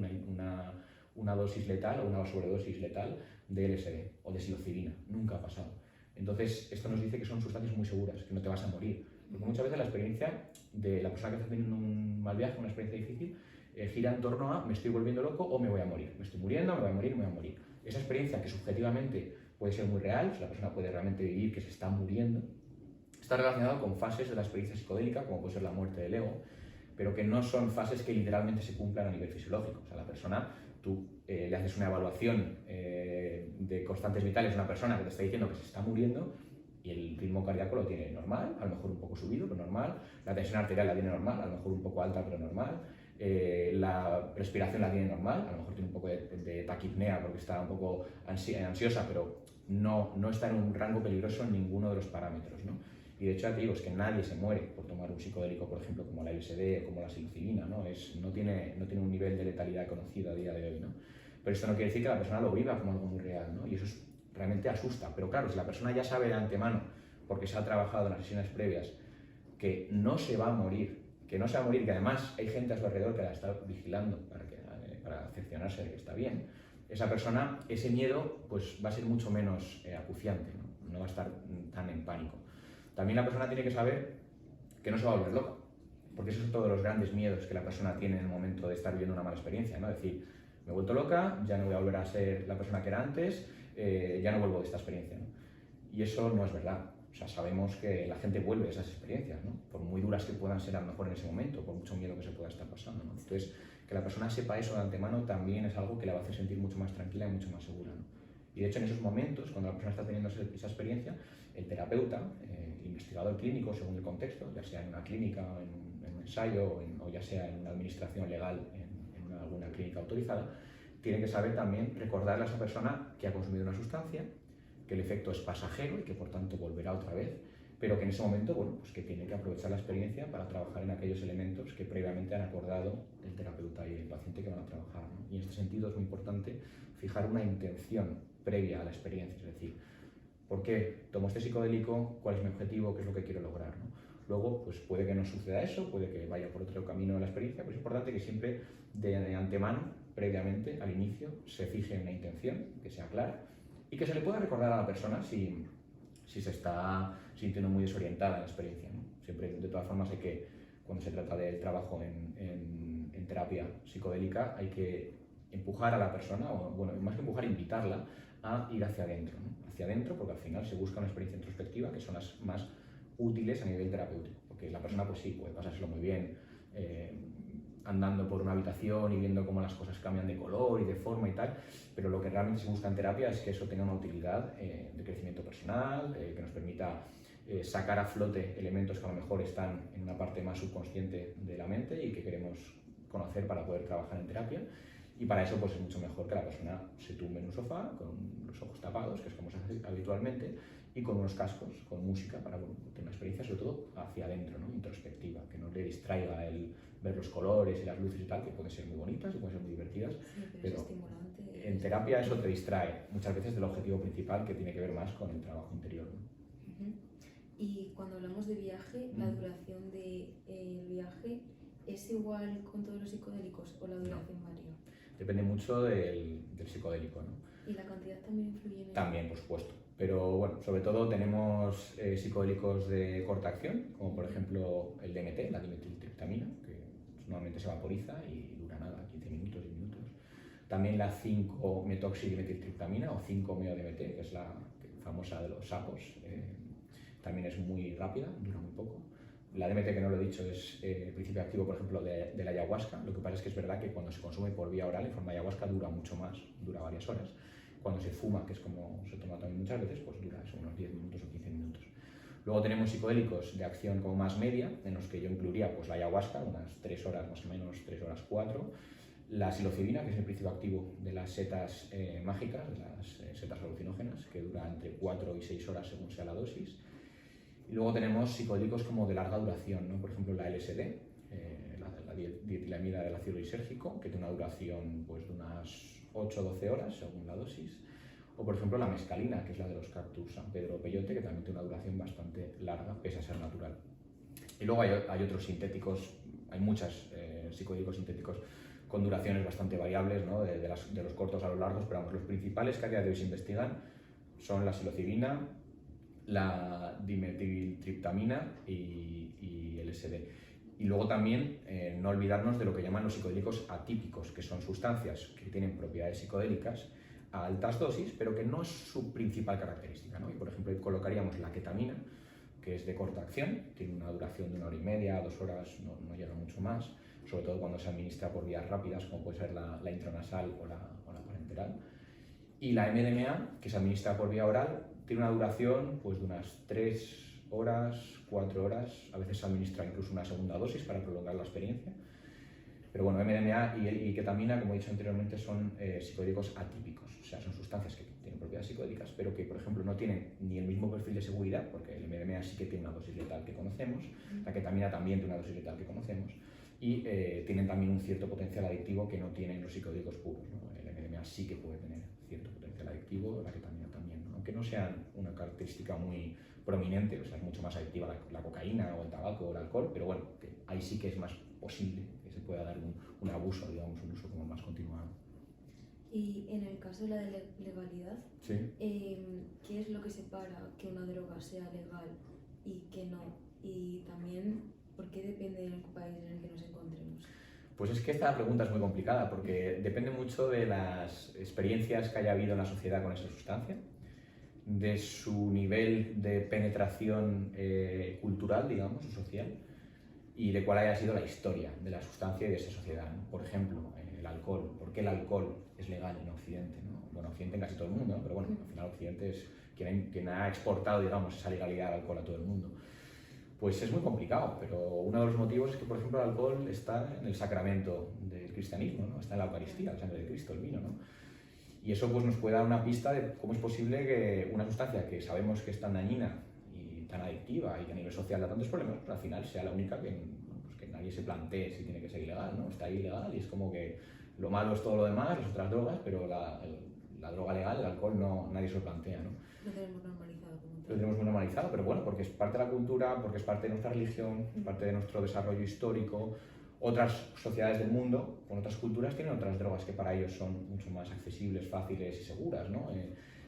una dosis letal o una sobredosis letal de LSD o de psilocibina. Nunca ha pasado. Entonces, esto nos dice que son sustancias muy seguras, que no te vas a morir. Porque muchas veces la experiencia de la persona que está teniendo un mal viaje, una experiencia difícil, gira en torno a me estoy volviendo loco o me voy a morir. Me estoy muriendo, me voy a morir, me voy a morir. Esa experiencia que subjetivamente puede ser muy real, si la persona puede realmente vivir que se está muriendo, está relacionada con fases de la experiencia psicodélica, como puede ser la muerte del ego, pero que no son fases que literalmente se cumplan a nivel fisiológico. O sea, la persona, tú le haces una evaluación de constantes vitales a una persona que te está diciendo que se está muriendo y el ritmo cardíaco lo tiene normal, a lo mejor un poco subido, pero normal, la tensión arterial la tiene normal, a lo mejor un poco alta, pero normal, la respiración la tiene normal, a lo mejor tiene un poco de taquipnea porque está un poco ansiosa, pero no está en un rango peligroso en ninguno de los parámetros, ¿no? Y de hecho, ya te digo, es que nadie se muere por tomar un psicodélico, por ejemplo, como la LSD o como la psilocibina, ¿no? No tiene un nivel de letalidad conocido a día de hoy, ¿no? Pero esto no quiere decir que la persona lo viva como algo muy real, ¿no? Y eso es realmente asusta. Pero claro, si la persona ya sabe de antemano, porque se ha trabajado en las sesiones previas, que no se va a morir, que además hay gente a su alrededor que la está vigilando para cerciorarse de que está bien, esa persona, ese miedo pues va a ser mucho menos acuciante, ¿no? No va a estar tan en pánico. También la persona tiene que saber que no se va a volver loca, porque esos son todos los grandes miedos que la persona tiene en el momento de estar viviendo una mala experiencia, ¿no? Es decir, me he vuelto loca, ya no voy a volver a ser la persona que era antes, ya no vuelvo de esta experiencia, ¿no? Y eso no es verdad. O sea, sabemos que la gente vuelve de esas experiencias, ¿no? Por muy duras que puedan ser a lo mejor en ese momento, por mucho miedo que se pueda estar pasando, ¿no? Entonces, que la persona sepa eso de antemano también es algo que la va a hacer sentir mucho más tranquila y mucho más segura, ¿no? Y de hecho, en esos momentos, cuando la persona está teniendo esa experiencia, el terapeuta, el investigador clínico, según el contexto, ya sea en una clínica, en un ensayo, o ya sea en una administración legal, en alguna clínica autorizada, tiene que saber también recordarle a esa persona que ha consumido una sustancia, que el efecto es pasajero y que por tanto volverá otra vez, pero que en ese momento, bueno, pues que tiene que aprovechar la experiencia para trabajar en aquellos elementos que previamente han acordado el terapeuta y el paciente que van a trabajar, ¿no? Y en este sentido es muy importante fijar una intención previa a la experiencia, es decir, ¿por qué tomo este psicodélico? ¿Cuál es mi objetivo? ¿Qué es lo que quiero lograr, ¿no? Luego, pues puede que no suceda eso, puede que vaya por otro camino de la experiencia, pero es importante que siempre de antemano, previamente, al inicio, se fije una intención, que sea clara, y que se le pueda recordar a la persona si se está sintiendo muy desorientada en la experiencia, ¿no? Siempre, de todas formas, hay que, cuando se trata del trabajo en terapia psicodélica, hay que empujar a la persona, o bueno, más que empujar, invitarla a ir hacia adentro, ¿no? Hacia adentro, porque al final se busca una experiencia introspectiva que son las más útiles a nivel terapéutico, porque la persona pues sí, puede pasárselo muy bien andando por una habitación y viendo cómo las cosas cambian de color y de forma y tal, pero lo que realmente se busca en terapia es que eso tenga una utilidad de crecimiento personal, que nos permita sacar a flote elementos que a lo mejor están en una parte más subconsciente de la mente y que queremos conocer para poder trabajar en terapia. Y para eso pues es mucho mejor que la persona se tumbe en un sofá con los ojos tapados, que es como se hace habitualmente, y con unos cascos, con música, para tener una experiencia sobre todo hacia adentro, ¿no? Introspectiva, que no le distraiga el ver los colores y las luces y tal, que pueden ser muy bonitas y pueden ser muy divertidas, sí, pero es estimulante. en terapia eso te distrae muchas veces del objetivo principal, que tiene que ver más con el trabajo interior, ¿no? Y cuando hablamos de viaje, ¿la duración del viaje es igual con todos los psicodélicos o la duración varía? Depende mucho del psicodélico, ¿no? ¿Y la cantidad también influye en eso? También, por supuesto. Pero bueno, sobre todo tenemos psicodélicos de corta acción, como por ejemplo el DMT, la dimetiltriptamina, que normalmente se vaporiza y dura nada, 15 minutos, 10 minutos. También la 5-metoxidimetiltriptamina o 5-MeO-DMT, que es la famosa de los sapos, también es muy rápida, dura muy poco. La DMT, que no lo he dicho, es el principio activo, por ejemplo, de la ayahuasca. Lo que pasa es que es verdad que cuando se consume por vía oral, en forma de ayahuasca, dura mucho más, dura varias horas. Cuando se fuma, que es como se toma también muchas veces, pues dura eso, unos 10 minutos o 15 minutos. Luego tenemos psicodélicos de acción como más media, en los que yo incluiría pues, la ayahuasca, unas 3 horas más o menos, 3 horas 4. La psilocibina, que es el principio activo de las setas mágicas, de las setas alucinógenas, que dura entre 4 y 6 horas según sea la dosis. Y luego tenemos psicodélicos como de larga duración, ¿no? Por ejemplo, la LSD, la dietilamida del ácido lisérgico, que tiene una duración pues, de unas 8 o 12 horas según la dosis. O por ejemplo la mescalina, que es la de los cactus San Pedro Peyote, que también tiene una duración bastante larga, pese a ser natural. Y luego hay otros sintéticos, hay muchos psicodélicos sintéticos con duraciones bastante variables, ¿no? de los cortos a los largos, pero vamos, los principales que a día de hoy se investigan son la psilocibina, la dimetiltriptamina y LSD. Y luego también no olvidarnos de lo que llaman los psicodélicos atípicos, que son sustancias que tienen propiedades psicodélicas a altas dosis, pero que no es su principal característica, ¿no? Y por ejemplo, colocaríamos la ketamina, que es de corta acción, tiene una duración de 1 hora y media, 2 horas, no llega mucho más, sobre todo cuando se administra por vías rápidas, como puede ser la intranasal o la parenteral. Y la MDMA, que se administra por vía oral, tiene una duración pues, de unas 3 horas, 4 horas, a veces se administra incluso una segunda dosis para prolongar la experiencia. Pero bueno, MDMA y ketamina, como he dicho anteriormente, son psicodélicos atípicos, o sea, son sustancias que tienen propiedades psicodélicas, pero que, por ejemplo, no tienen ni el mismo perfil de seguridad, porque el MDMA sí que tiene una dosis letal que conocemos, la ketamina también tiene una dosis letal que conocemos, y tienen también un cierto potencial adictivo que no tienen los psicodélicos puros, ¿no? El MDMA sí que puede tener cierto potencial adictivo, la ketamina también, ¿no? aunque no sean una característica muy prominente, o sea, es mucho más adictiva la cocaína o el tabaco o el alcohol, pero bueno, que ahí sí que es más posible que se pueda dar un abuso, digamos, un uso como más continuado. Y en el caso de la legalidad, Sí. ¿qué es lo que separa que una droga sea legal y que no? Y también, ¿por qué depende del país en el que nos encontremos? Pues es que esta pregunta es muy complicada porque depende mucho de las experiencias que haya habido en la sociedad con esa sustancia, de su nivel de penetración cultural, digamos, o social, y de cuál haya sido la historia de la sustancia y de esa sociedad, ¿no? Por ejemplo, el alcohol. ¿Por qué el alcohol es legal en Occidente, ¿no? Bueno, Occidente en casi todo el mundo, ¿no? Pero bueno, al final Occidente es quien ha exportado, digamos, esa legalidad del alcohol a todo el mundo. Pues es muy complicado, pero uno de los motivos es que, por ejemplo, el alcohol está en el sacramento del cristianismo, ¿no? Está en la Eucaristía, la sangre de Cristo, el vino, ¿no? Y eso pues, nos puede dar una pista de cómo es posible que una sustancia que sabemos que es tan dañina y tan adictiva y que a nivel social da tantos problemas, pues al final sea la única que, pues, que nadie se plantee si tiene que ser ilegal, ¿no? Está ahí ilegal y es como que lo malo es todo lo demás, las otras drogas, pero la droga legal, el alcohol, nadie se lo plantea, ¿no? Lo tenemos normalizado como Lo tenemos muy normalizado, pero bueno, porque es parte de la cultura, porque es parte de nuestra religión, es parte de nuestro desarrollo histórico. Otras sociedades del mundo, con otras culturas, tienen otras drogas que para ellos son mucho más accesibles, fáciles y seguras, ¿no?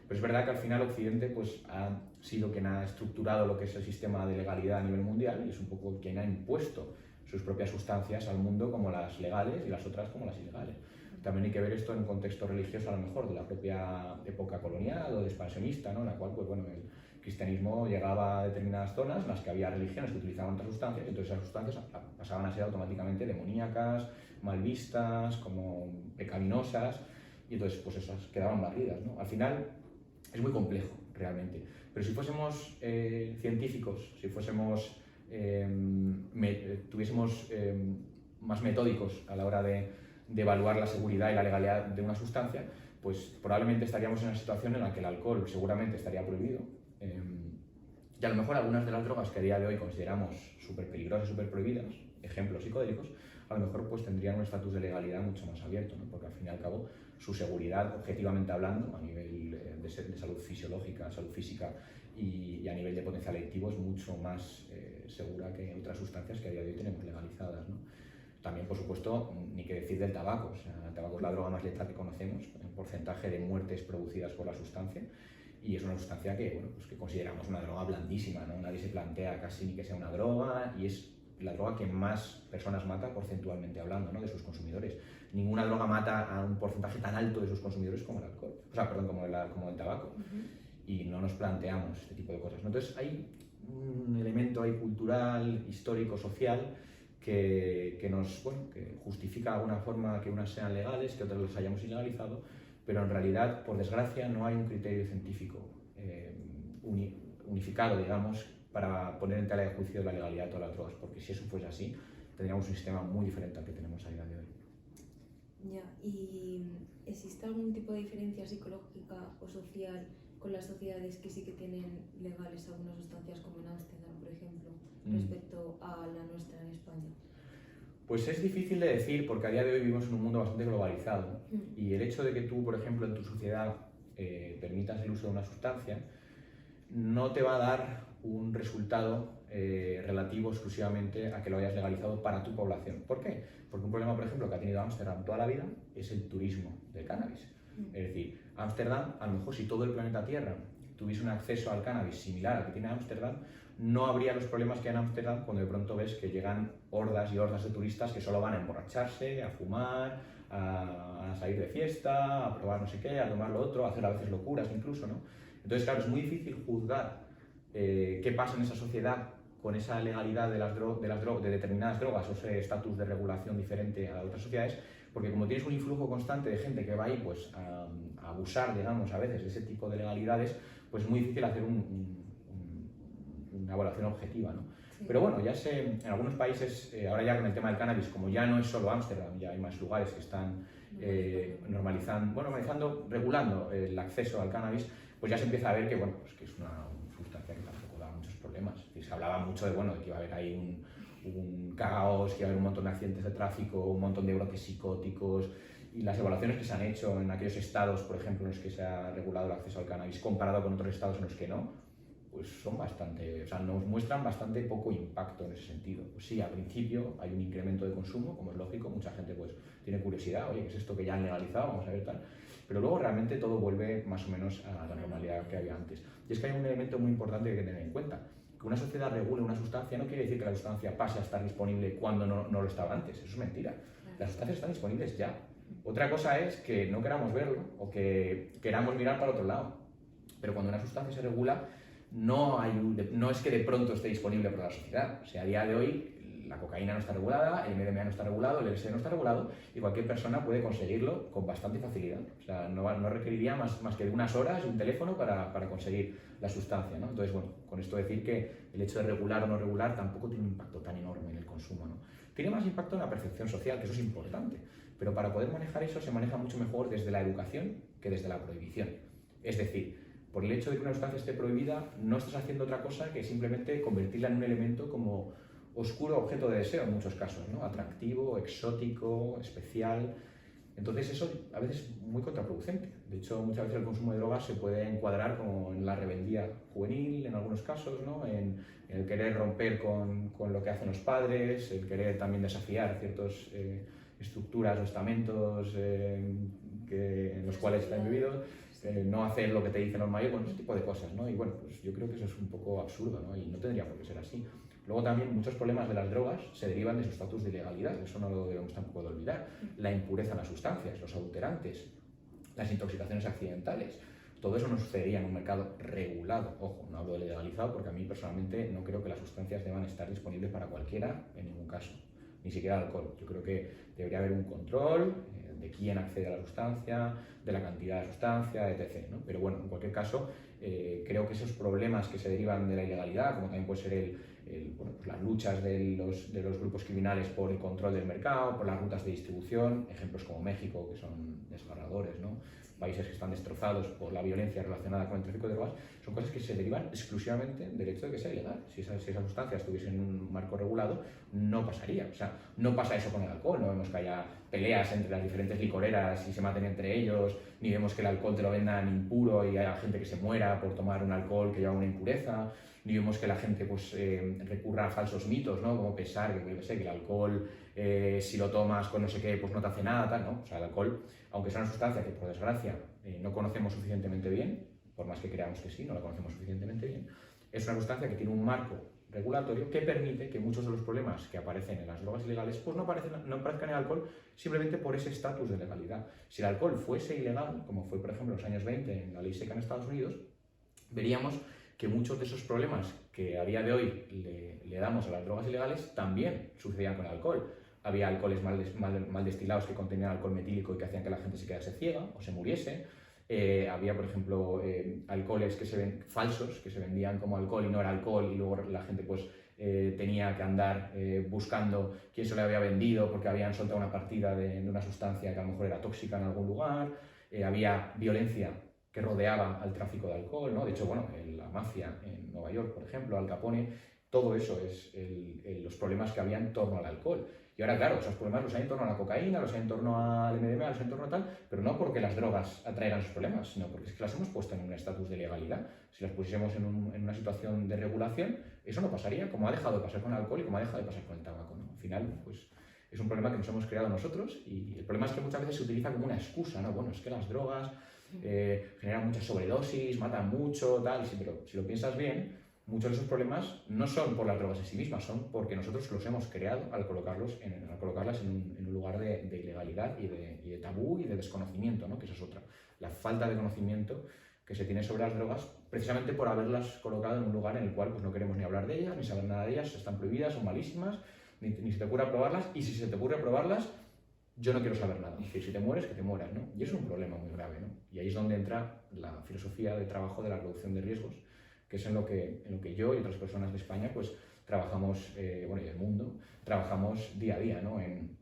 Pero es verdad que al final Occidente pues, ha sido quien ha estructurado lo que es el sistema de legalidad a nivel mundial y es un poco quien ha impuesto sus propias sustancias al mundo como las legales y las otras como las ilegales. También hay que ver esto en un contexto religioso, a lo mejor, de la propia época colonial o de expansionista, ¿no? En la cual, pues bueno, el cristianismo llegaba a determinadas zonas en las que había religiones que utilizaban otras sustancias, y entonces esas sustancias pasaban a ser automáticamente demoníacas, mal vistas, como pecaminosas, y entonces pues esas quedaban barridas, ¿no? Al final es muy complejo, realmente. Pero si fuésemos científicos, si fuésemos, tuviésemos más metódicos a la hora de evaluar la seguridad y la legalidad de una sustancia, pues probablemente estaríamos en una situación en la que el alcohol seguramente estaría prohibido. Y a lo mejor algunas de las drogas que a día de hoy consideramos súper peligrosas, súper prohibidas, ejemplos psicodélicos, a lo mejor pues tendrían un estatus de legalidad mucho más abierto, ¿no? Porque al fin y al cabo su seguridad, objetivamente hablando, a nivel de salud fisiológica, salud física y a nivel de potencial adictivo es mucho más segura que otras sustancias que a día de hoy tenemos legalizadas, ¿no? También, por supuesto, ni que decir del tabaco. O sea, el tabaco es la droga más letal que conocemos, en porcentaje de muertes producidas por la sustancia, y es una sustancia que, bueno, pues que consideramos una droga blandísima, ¿no? Nadie se plantea casi ni que sea una droga, y es la droga que más personas mata porcentualmente hablando, ¿no? De sus consumidores. Ninguna droga mata a un porcentaje tan alto de sus consumidores como el alcohol, o sea, perdón, como el tabaco. Y no nos planteamos este tipo de cosas, ¿no? Entonces hay un elemento ahí cultural, histórico, social, que justifica de alguna forma que unas sean legales, que otras las hayamos ilegalizado, pero en realidad, por desgracia, no hay un criterio científico unificado, digamos, para poner en tela de juicio la legalidad de todas las drogas, porque si eso fuese así, tendríamos un sistema muy diferente al que tenemos a día de hoy. Ya, ¿y existe algún tipo de diferencia psicológica o social con las sociedades que sí que tienen legales algunas sustancias, como en Ámsterdam, por ejemplo, respecto a la nuestra en España? Pues es difícil de decir porque a día de hoy vivimos en un mundo bastante globalizado y el hecho de que tú, por ejemplo, en tu sociedad permitas el uso de una sustancia no te va a dar un resultado relativo exclusivamente a que lo hayas legalizado para tu población. ¿Por qué? Porque un problema, por ejemplo, que ha tenido Ámsterdam toda la vida es el turismo del cannabis. Es decir, Ámsterdam, a lo mejor si todo el planeta Tierra tuviese un acceso al cannabis similar al que tiene Ámsterdam, no habría los problemas que hay en Ámsterdam cuando de pronto ves que llegan hordas y hordas de turistas que solo van a emborracharse, a fumar, a salir de fiesta, a probar no sé qué, a tomar lo otro, a hacer a veces locuras incluso, ¿no? Entonces, claro, es muy difícil juzgar qué pasa en esa sociedad con esa legalidad de determinadas drogas o ese estatus de regulación diferente a otras sociedades, porque como tienes un influjo constante de gente que va ahí pues, a abusar, digamos, a veces de ese tipo de legalidades, pues es muy difícil hacer una evaluación objetiva, ¿no? Sí. Pero bueno, ya sé, en algunos países, ahora ya con el tema del cannabis, como ya no es solo Ámsterdam, ya hay más lugares que están regulando el acceso al cannabis, pues ya se empieza a ver que, bueno, pues que es una sustancia que tampoco da muchos problemas. Y se hablaba mucho de, bueno, de que iba a haber ahí un caos, que iba a haber un montón de accidentes de tráfico, un montón de brotes psicóticos, y las evaluaciones que se han hecho en aquellos estados, por ejemplo, en los que se ha regulado el acceso al cannabis comparado con otros estados en los que no, pues son bastante, o sea, nos muestran bastante poco impacto en ese sentido. Pues sí, al principio hay un incremento de consumo, como es lógico, mucha gente pues tiene curiosidad, oye, ¿qué es esto que ya han legalizado? Vamos a ver tal. Pero luego realmente todo vuelve más o menos a la normalidad que había antes. Y es que hay un elemento muy importante que hay que tener en cuenta. Que una sociedad regule una sustancia no quiere decir que la sustancia pase a estar disponible cuando no lo estaba antes. Eso es mentira. Las sustancias están disponibles ya. Otra cosa es que no queramos verlo o que queramos mirar para otro lado. Pero cuando una sustancia se regula, no es que de pronto esté disponible para la sociedad. O sea, a día de hoy la cocaína no está regulada, el MDMA no está regulado, el LSD no está regulado y cualquier persona puede conseguirlo con bastante facilidad. O sea, no requeriría más que de unas horas y un teléfono para conseguir la sustancia, ¿no? Entonces, bueno, con esto decir que el hecho de regular o no regular tampoco tiene un impacto tan enorme en el consumo, ¿no? Tiene más impacto en la percepción social, que eso es importante, pero para poder manejar eso se maneja mucho mejor desde la educación que desde la prohibición. Es decir, por el hecho de que una sustancia esté prohibida, no estás haciendo otra cosa que simplemente convertirla en un elemento como oscuro objeto de deseo en muchos casos, ¿no? Atractivo, exótico, especial. Entonces eso a veces es muy contraproducente. De hecho, muchas veces el consumo de drogas se puede encuadrar como en la rebeldía juvenil, en algunos casos, ¿no? En el querer romper con lo que hacen los padres, el querer también desafiar ciertas estructuras o estamentos en los cuales están vividos, no hacer lo que te dicen los mayores, bueno, ese tipo de cosas, ¿no? Y bueno, pues yo creo que eso es un poco absurdo, ¿no? Y no tendría por qué ser así. Luego también muchos problemas de las drogas se derivan de su estatus de ilegalidad, eso no lo debemos tampoco de olvidar. La impureza en las sustancias, los adulterantes, las intoxicaciones accidentales, todo eso no sucedería en un mercado regulado. Ojo, no hablo de legalizado porque a mí personalmente no creo que las sustancias deban estar disponibles para cualquiera en ningún caso, ni siquiera el alcohol. Yo creo que debería haber un control de quién accede a la sustancia, de la cantidad de la sustancia, etc., ¿no? Pero bueno, en cualquier caso, creo que esos problemas que se derivan de la ilegalidad, como también puede ser pues las luchas de los grupos criminales por el control del mercado, por las rutas de distribución, ejemplos como México, que son desgarradores, ¿no? Países que están destrozados por la violencia relacionada con el tráfico de drogas, son cosas que se derivan exclusivamente del hecho de que sea ilegal. Si esa sustancia estuviese en un marco regulado, no pasaría. O sea, no pasa eso con el alcohol, no vemos que haya peleas entre las diferentes licoreras y se maten entre ellos, ni vemos que el alcohol te lo vendan impuro y haya gente que se muera por tomar un alcohol que lleva una impureza, ni vemos que la gente pues, recurra a falsos mitos, ¿no? Como pensar que el alcohol, si lo tomas con no sé qué, pues no te hace nada, tal, ¿no? O sea, el alcohol, aunque sea una sustancia que por desgracia no conocemos suficientemente bien, por más que creamos que sí, no la conocemos suficientemente bien, es una sustancia que tiene un marco regulatorio que permite que muchos de los problemas que aparecen en las drogas ilegales pues no aparezcan en el alcohol simplemente por ese estatus de legalidad. Si el alcohol fuese ilegal, como fue por ejemplo en los años 20 en la ley seca en Estados Unidos, veríamos que muchos de esos problemas que a día de hoy le damos a las drogas ilegales también sucedían con el alcohol. Había alcoholes mal destilados que contenían alcohol metílico y que hacían que la gente se quedase ciega o se muriese. Había, por ejemplo, alcoholes falsos que se vendían como alcohol y no era alcohol y luego la gente pues tenía que andar buscando quién se le había vendido porque habían soltado una partida de una sustancia que a lo mejor era tóxica en algún lugar. Había violencia que rodeaba al tráfico de alcohol, ¿no? De hecho, bueno, la mafia en Nueva York, por ejemplo, Al Capone, todo eso es los problemas que había en torno al alcohol. Y ahora, claro, esos problemas los hay en torno a la cocaína, los hay en torno al MDMA, los hay en torno a tal, pero no porque las drogas atraigan esos problemas, sino porque es que las hemos puesto en un estatus de legalidad. Si las pusiésemos en una situación de regulación, eso no pasaría, como ha dejado de pasar con el alcohol y como ha dejado de pasar con el tabaco, ¿no? Al final, pues es un problema que nos hemos creado nosotros y el problema es que muchas veces se utiliza como una excusa, ¿no? Bueno, es que las drogas generan mucha sobredosis, matan mucho, tal, sí, pero si lo piensas bien, muchos de esos problemas no son por las drogas en sí mismas, son porque nosotros los hemos creado al colocarlas en un lugar de ilegalidad y de tabú y de desconocimiento, ¿no? Que esa es otra. La falta de conocimiento que se tiene sobre las drogas, precisamente por haberlas colocado en un lugar en el cual pues, no queremos ni hablar de ellas, ni saber nada de ellas, están prohibidas, son malísimas, ni se te ocurra probarlas, y si se te ocurre probarlas, yo no quiero saber nada. Es decir, si te mueres, que te mueras, ¿no? Y eso es un problema muy grave, ¿no? Y ahí es donde entra la filosofía de trabajo de la reducción de riesgos, que es en lo que yo y otras personas de España pues trabajamos, bueno, y del mundo, trabajamos día a día, ¿no? En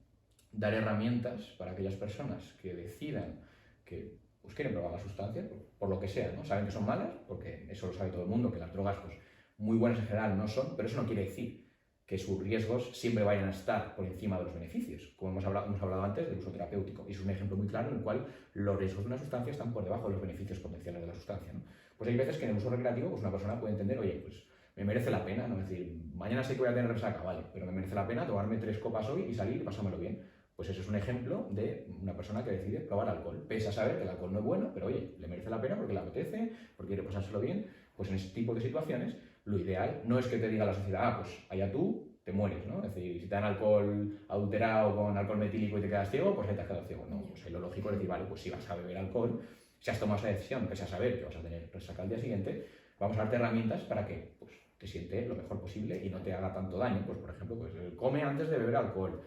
dar herramientas para aquellas personas que decidan que pues, quieren probar la sustancia, por lo que sea, ¿no? Saben que son malas, porque eso lo sabe todo el mundo, que las drogas pues, muy buenas en general no son, pero eso no quiere decir que sus riesgos siempre vayan a estar por encima de los beneficios, como hemos hablado antes del uso terapéutico. Y es un ejemplo muy claro en el cual los riesgos de una sustancia están por debajo de los beneficios potenciales de la sustancia, ¿no? Pues hay veces que en el uso recreativo pues una persona puede entender, oye, pues me merece la pena, ¿no? Es decir, mañana sé que voy a tener resaca, vale, pero me merece la pena tomarme 3 copas hoy y salir y pasármelo bien. Pues eso es un ejemplo de una persona que decide probar alcohol, pese a saber que el alcohol no es bueno, pero oye, le merece la pena porque le apetece, porque quiere pasárselo bien. Pues en ese tipo de situaciones, lo ideal no es que te diga la sociedad, pues allá tú, te mueres, ¿no? Es decir, si te dan alcohol adulterado con alcohol metílico y te quedas ciego, pues ya te has quedado ciego. No, pues lo lógico es decir, vale, pues si vas a beber alcohol, si has tomado esa decisión, pese a saber que vas a tener resaca al día siguiente, vamos a darte herramientas para que pues, te siente lo mejor posible y no te haga tanto daño. Pues por ejemplo, pues come antes de beber alcohol,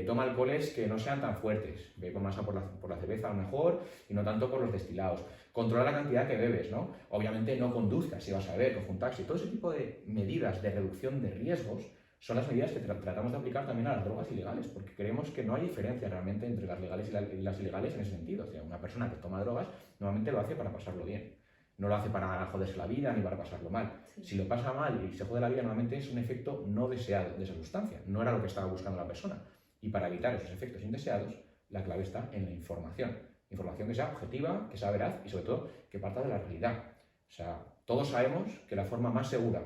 toma alcoholes que no sean tan fuertes, ve con masa por la cerveza a lo mejor y no tanto por los destilados. Controla la cantidad que bebes, ¿no? Obviamente no conduzcas si vas a beber, coge un taxi. Todo ese tipo de medidas de reducción de riesgos son las medidas que tratamos de aplicar también a las drogas ilegales, porque creemos que no hay diferencia realmente entre las legales y las ilegales en ese sentido. O sea, una persona que toma drogas normalmente lo hace para pasarlo bien, no lo hace para joderse la vida ni para pasarlo mal. Sí. Si lo pasa mal y se jode la vida, normalmente es un efecto no deseado de esa sustancia, no era lo que estaba buscando la persona. Y para evitar esos efectos indeseados, la clave está en la información. Información que sea objetiva, que sea veraz y sobre todo que parta de la realidad. O sea, todos sabemos que la forma más segura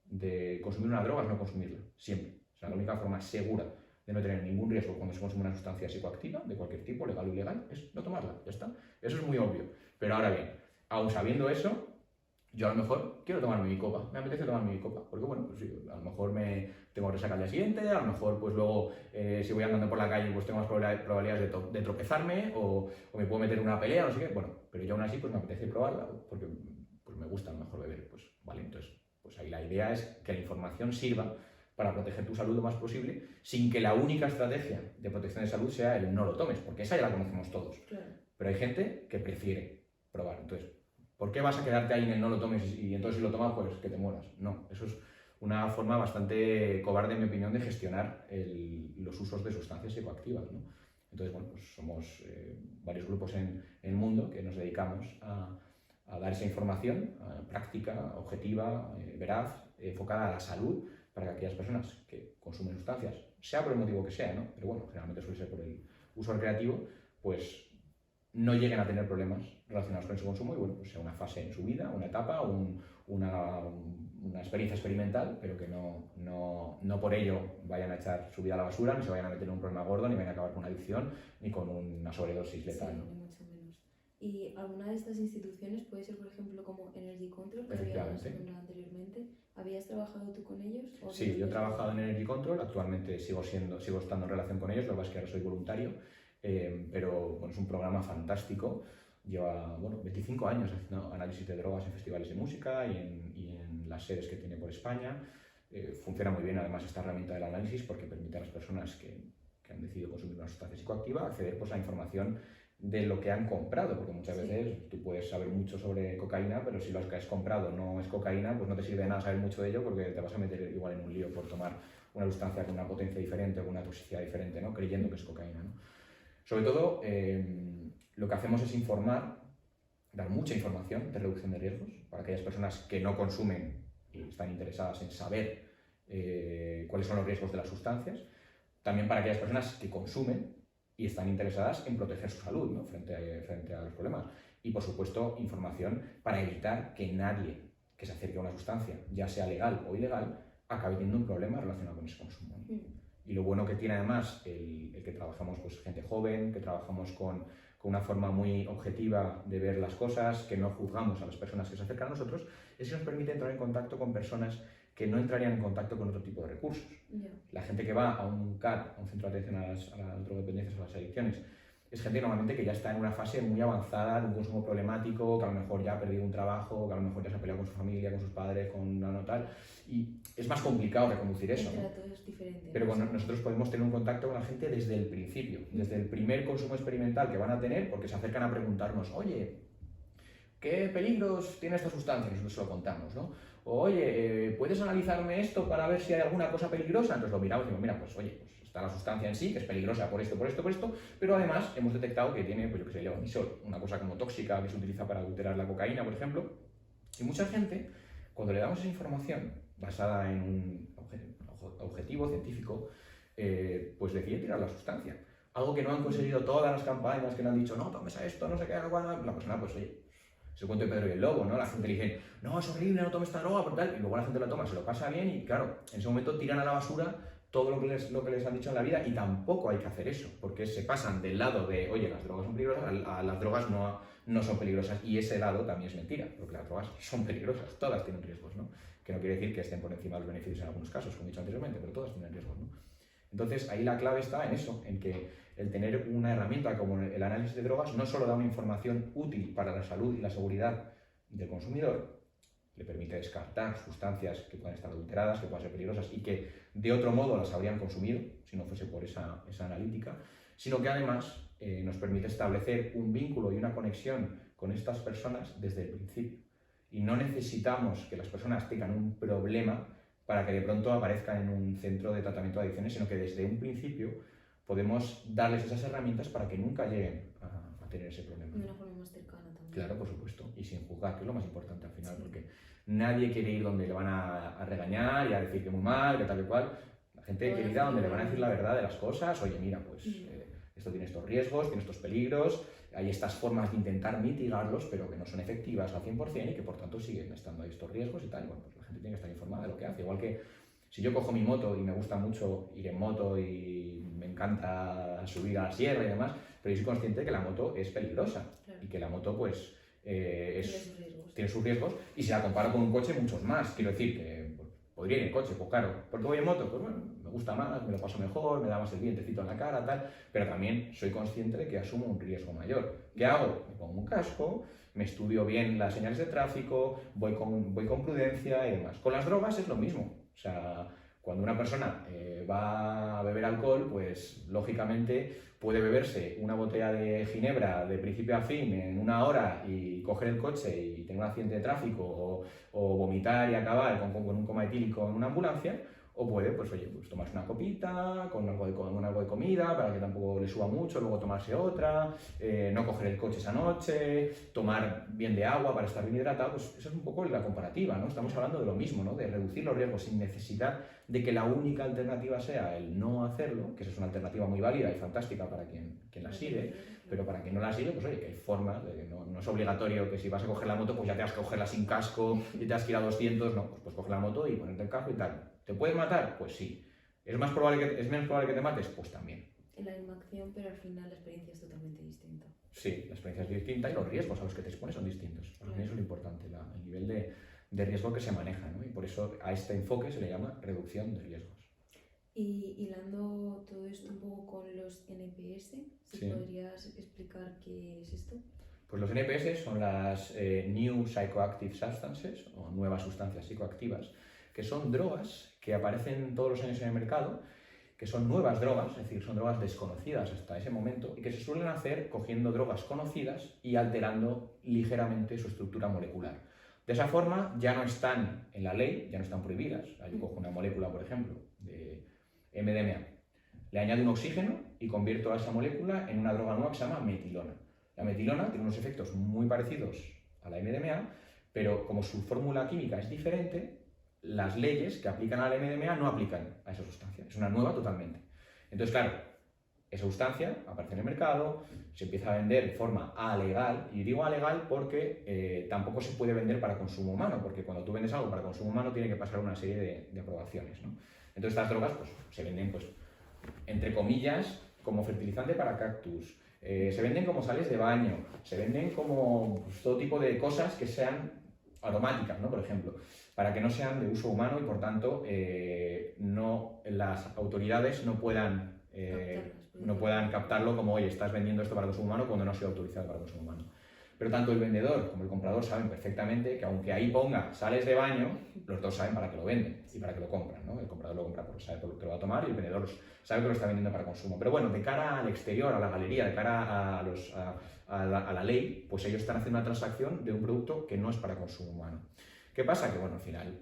de consumir una droga es no consumirla, siempre. O sea, la única forma segura de no tener ningún riesgo cuando se consume una sustancia psicoactiva, de cualquier tipo, legal o ilegal, es no tomarla, ya está. Eso es muy obvio. Pero ahora bien, aun sabiendo eso, yo a lo mejor quiero tomarme mi copa, me apetece tomarme mi copa, porque bueno, pues sí, a lo mejor me tengo resaca al día siguiente, a lo mejor pues luego si voy andando por la calle pues tengo más probabilidades de tropezarme o me puedo meter en una pelea, no sé qué, bueno, pero yo aún así pues me apetece probarla, porque pues me gusta a lo mejor beber, pues vale, entonces pues ahí la idea es que la información sirva para proteger tu salud lo más posible, sin que la única estrategia de protección de salud sea el no lo tomes, porque esa ya la conocemos todos. Claro. Pero hay gente que prefiere probar, entonces ¿por qué vas a quedarte ahí en el no lo tomes y entonces si lo tomas, pues que te mueras? No, eso es una forma bastante cobarde, en mi opinión, de gestionar los usos de sustancias psicoactivas, ¿no? Entonces, bueno, pues somos varios grupos en el mundo que nos dedicamos a dar esa información práctica, objetiva, veraz, enfocada a la salud, para que aquellas personas que consumen sustancias, sea por el motivo que sea, ¿no? Pero bueno, generalmente suele ser por el uso recreativo, pues no lleguen a tener problemas relacionados con ese consumo y bueno, pues sea una fase en su vida, una etapa, una experiencia experimental, pero que no por ello vayan a echar su vida a la basura, ni se vayan a meter en un problema gordo, ni vayan a acabar con una adicción, ni con una sobredosis letal. Sí, ¿no? Mucho menos. ¿Y alguna de estas instituciones puede ser, por ejemplo, como Energy Control, que habíamos hablado anteriormente? ¿Habías trabajado tú con ellos? Sí, yo he trabajado en Energy Control, actualmente sigo estando en relación con ellos, lo que pasa es que ahora soy voluntario. Pero bueno, es un programa fantástico, lleva 25 años haciendo análisis de drogas en festivales de música y en las sedes que tiene por España. Funciona muy bien además esta herramienta del análisis porque permite a las personas que han decidido consumir una sustancia psicoactiva acceder pues, a información de lo que han comprado, porque muchas veces tú puedes saber mucho sobre cocaína, pero si lo que has comprado no es cocaína, pues no te sirve de nada saber mucho de ello porque te vas a meter igual en un lío por tomar una sustancia con una potencia diferente o con una toxicidad diferente, ¿no? Creyendo que es cocaína, ¿no? Sobre todo, lo que hacemos es informar, dar mucha información de reducción de riesgos para aquellas personas que no consumen y están interesadas en saber cuáles son los riesgos de las sustancias, también para aquellas personas que consumen y están interesadas en proteger su salud, ¿no? frente a los problemas. Y, por supuesto, información para evitar que nadie que se acerque a una sustancia, ya sea legal o ilegal, acabe teniendo un problema relacionado con ese consumo, ¿no? Y lo bueno que tiene además el que trabajamos pues, gente joven, que trabajamos con una forma muy objetiva de ver las cosas, que no juzgamos a las personas que se acercan a nosotros, es que nos permite entrar en contacto con personas que no entrarían en contacto con otro tipo de recursos. Yeah. La gente que va a un CAD, a un centro de atención a las drogodependencias o a las adicciones, es gente normalmente que ya está en una fase muy avanzada de un consumo problemático, que a lo mejor ya ha perdido un trabajo, que a lo mejor ya se ha peleado con su familia, con sus padres, con una tal, y es más complicado reconducir eso, ¿no? Es diferente, pero bueno, nosotros podemos tener un contacto con la gente desde el principio, desde el primer consumo experimental que van a tener, porque se acercan a preguntarnos, oye, ¿qué peligros tiene esta sustancia? Nosotros se lo contamos, ¿no? O, oye, ¿puedes analizarme esto para ver si hay alguna cosa peligrosa? Entonces lo miramos y decimos, mira, pues oye, pues está la sustancia en sí, que es peligrosa por esto, pero además hemos detectado que tiene, pues yo que sé, levamisol, una cosa como tóxica que se utiliza para adulterar la cocaína, por ejemplo. Y mucha gente, cuando le damos esa información basada en un objetivo científico, pues decide tirar la sustancia. Algo que no han conseguido todas las campañas, que no han dicho, no, tomes a esto, no sé qué, la persona, pues oye, es el cuento de Pedro y el Lobo, ¿no? La gente le dice, no, es horrible, no tomes esta droga, por tal, y luego la gente la toma, se lo pasa bien y claro, en ese momento tiran a la basura todo lo que les han dicho en la vida y tampoco hay que hacer eso, porque se pasan del lado de, oye, las drogas son peligrosas, a las drogas no son peligrosas, y ese lado también es mentira, porque las drogas son peligrosas, todas tienen riesgos, ¿no? Que no quiere decir que estén por encima de los beneficios en algunos casos, como he dicho anteriormente, pero todas tienen riesgos, ¿no? Entonces ahí la clave está en eso, en que el tener una herramienta como el análisis de drogas no solo da una información útil para la salud y la seguridad del consumidor, le permite descartar sustancias que puedan estar adulteradas, que puedan ser peligrosas y que de otro modo las habrían consumido si no fuese por esa analítica, sino que además nos permite establecer un vínculo y una conexión con estas personas desde el principio. Y no necesitamos que las personas tengan un problema para que de pronto aparezcan en un centro de tratamiento de adicciones, sino que desde un principio podemos darles esas herramientas para que nunca lleguen a tener ese problema. De una forma más cercana también. Claro, por supuesto, y sin juzgar, que es lo más importante al final, porque nadie quiere ir donde le van a regañar y a decir que muy mal, que tal y cual. La gente quiere ir a donde le van a decir la verdad de las cosas. Oye, mira, pues esto tiene estos riesgos, tiene estos peligros, hay estas formas de intentar mitigarlos, pero que no son efectivas al 100% y que por tanto siguen estando ahí estos riesgos y tal. Y bueno, pues la gente tiene que estar informada de lo que hace. Igual que si yo cojo mi moto y me gusta mucho ir en moto y me encanta subir a la sierra y demás, pero yo soy consciente de que la moto es peligrosa y que la moto pues tiene sus riesgos y si la comparo con un coche muchos más. Quiero decir que pues, podría ir en coche, pues claro, ¿por qué voy en moto? Pues bueno, me gusta más, me lo paso mejor, me da más el vientecito en la cara, tal, pero también soy consciente de que asumo un riesgo mayor. ¿Qué hago? Me pongo un casco, me estudio bien las señales de tráfico, voy con prudencia y demás. Con las drogas es lo mismo. O sea, cuando una persona va a beber alcohol, pues lógicamente puede beberse una botella de ginebra de principio a fin en una hora y coger el coche y tener un accidente de tráfico o vomitar y acabar con un coma etílico en una ambulancia, o puede, pues oye, pues tomarse una copita con algo de comida para que tampoco le suba mucho, luego tomarse otra, no coger el coche esa noche, tomar bien de agua para estar bien hidratado, pues esa es un poco la comparativa, ¿no? Estamos hablando de lo mismo, ¿no? De reducir los riesgos sin necesidad de que la única alternativa sea el no hacerlo, que esa es una alternativa muy válida y fantástica para quien la sigue, pero para quien no la sigue, pues oye, que hay formas, no es obligatorio que si vas a coger la moto, pues ya tengas que cogerla sin casco y te has que ir a 200, no, pues coger la moto y ponerte el casco y tal. ¿Te puedes matar? Pues sí. ¿Es menos probable que te mates? Pues también. En la misma acción, pero al final la experiencia es totalmente distinta. Sí, la experiencia es distinta y los riesgos a los que te expones son distintos. Para mí eso es lo importante, el nivel de riesgo que se maneja, ¿no? Y por eso a este enfoque se le llama reducción de riesgos. Y hilando todo esto un poco con los NPS, ¿podrías explicar qué es esto? Pues los NPS son las New Psychoactive Substances, o nuevas sustancias psicoactivas, que son drogas que aparecen todos los años en el mercado, que son nuevas drogas, es decir, son drogas desconocidas hasta ese momento, y que se suelen hacer cogiendo drogas conocidas y alterando ligeramente su estructura molecular. De esa forma ya no están en la ley, ya no están prohibidas. Yo cojo una molécula, por ejemplo, de MDMA, le añado un oxígeno y convierto a esa molécula en una droga nueva que se llama metilona. La metilona tiene unos efectos muy parecidos a la MDMA, pero como su fórmula química es diferente, las leyes que aplican a la MDMA no aplican a esa sustancia, es una nueva totalmente. Entonces, claro, esa sustancia aparece en el mercado, se empieza a vender de forma alegal, y digo alegal porque tampoco se puede vender para consumo humano, porque cuando tú vendes algo para consumo humano tiene que pasar una serie de aprobaciones, ¿no? Entonces estas drogas pues, se venden, pues, entre comillas, como fertilizante para cactus, se venden como sales de baño, se venden como pues, todo tipo de cosas que sean aromáticas, ¿no? Por ejemplo, para que no sean de uso humano y por tanto las autoridades no puedan captarlo como, oye, estás vendiendo esto para consumo humano cuando no ha sido autorizado para consumo humano. Pero tanto el vendedor como el comprador saben perfectamente que aunque ahí ponga sales de baño, los dos saben para qué lo venden y para qué lo compran, ¿no? El comprador lo compra porque sabe por lo que lo va a tomar y el vendedor sabe que lo está vendiendo para consumo. Pero bueno, de cara al exterior, a la galería, de cara a la ley, pues ellos están haciendo una transacción de un producto que no es para consumo humano. ¿Qué pasa? Que bueno, al final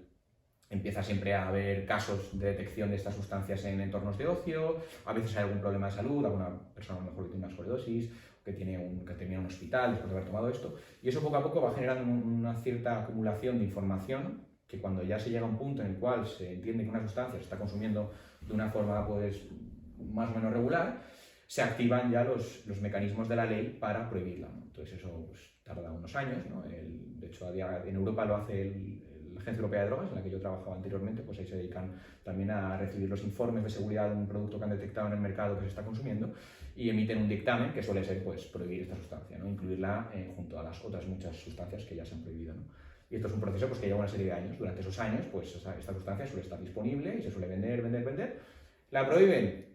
empieza siempre a haber casos de detección de estas sustancias en entornos de ocio, a veces hay algún problema de salud, alguna persona a lo mejor que tiene una sobredosis, que termina en un hospital después de haber tomado esto, y eso poco a poco va generando una cierta acumulación de información que cuando ya se llega a un punto en el cual se entiende que una sustancia se está consumiendo de una forma pues, más o menos regular, se activan ya los mecanismos de la ley para prohibirla, ¿no? Entonces eso pues, tarda unos años, ¿no? De hecho, en Europa lo hace la Agencia Europea de Drogas, en la que yo trabajaba anteriormente, pues ahí se dedican también a recibir los informes de seguridad de un producto que han detectado en el mercado que se está consumiendo y emiten un dictamen que suele ser pues, prohibir esta sustancia, ¿no? Incluirla junto a las otras muchas sustancias que ya se han prohibido, ¿no? Y esto es un proceso pues, que lleva una serie de años. Durante esos años, pues esta sustancia suele estar disponible y se suele vender. La prohíben,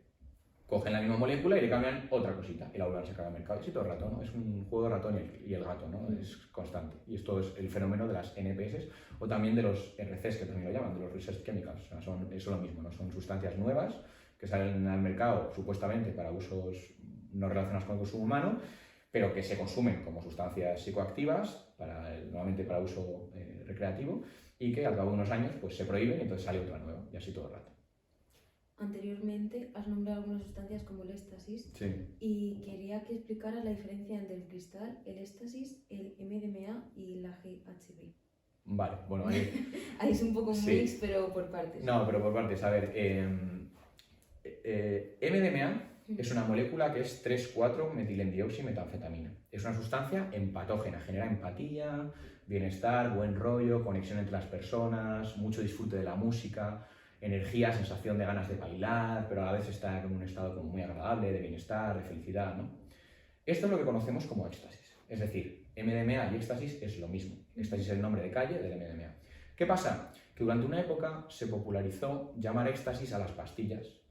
cogen la misma molécula y le cambian otra cosita y la vuelven a sacar al mercado. Y así todo el rato, ¿no? Es un juego de ratón y el gato, ¿no? Es constante. Y esto es el fenómeno de las NPS o también de los RCs, que también lo llaman, de los Research Chemicals. O sea, es lo mismo, ¿no? Son sustancias nuevas que salen al mercado supuestamente para usos no relacionados con el consumo humano, pero que se consumen como sustancias psicoactivas, normalmente para uso recreativo, y que al cabo de unos años pues, se prohíben y entonces sale otra nueva, y así todo el rato. Anteriormente has nombrado algunas sustancias como el éxtasis, sí. Y quería que explicaras la diferencia entre el cristal, el éxtasis, el MDMA y la GHB. Vale, bueno, ahí... ahí es un poco un mix, pero por partes. No, pero por partes. A ver, MDMA es una molécula que es 3,4-metilendioximetanfetamina. Es una sustancia empatógena, genera empatía, bienestar, buen rollo, conexión entre las personas, mucho disfrute de la música, energía, sensación de ganas de bailar, pero a la vez está en un estado como muy agradable, de bienestar, de felicidad, ¿no? Esto es lo que conocemos como éxtasis. Es decir, MDMA y éxtasis es lo mismo. Éxtasis es el nombre de calle del MDMA. ¿Qué pasa? Que durante una época se popularizó llamar éxtasis a las pastillas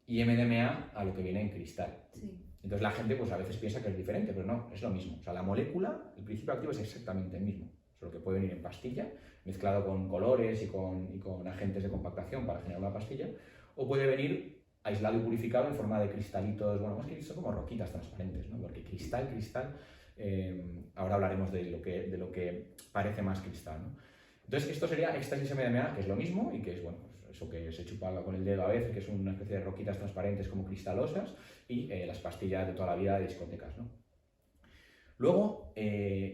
y MDMA a lo que viene en cristal. Sí. Entonces la gente pues a veces piensa que es diferente, pero no, es lo mismo. O sea, la molécula, el principio activo es exactamente el mismo, solo que puede venir en pastilla, mezclado con colores y con agentes de compactación para generar una pastilla, o puede venir aislado y purificado en forma de cristalitos, bueno, más que son como roquitas transparentes, ¿no? Porque cristal, ahora hablaremos de lo que parece más cristal, ¿no? Entonces esto sería éxtasis MDMA, que es lo mismo y que es, bueno, eso que se chupa con el dedo a veces, que es una especie de roquitas transparentes como cristalosas, y las pastillas de toda la vida de discotecas, ¿no? Luego,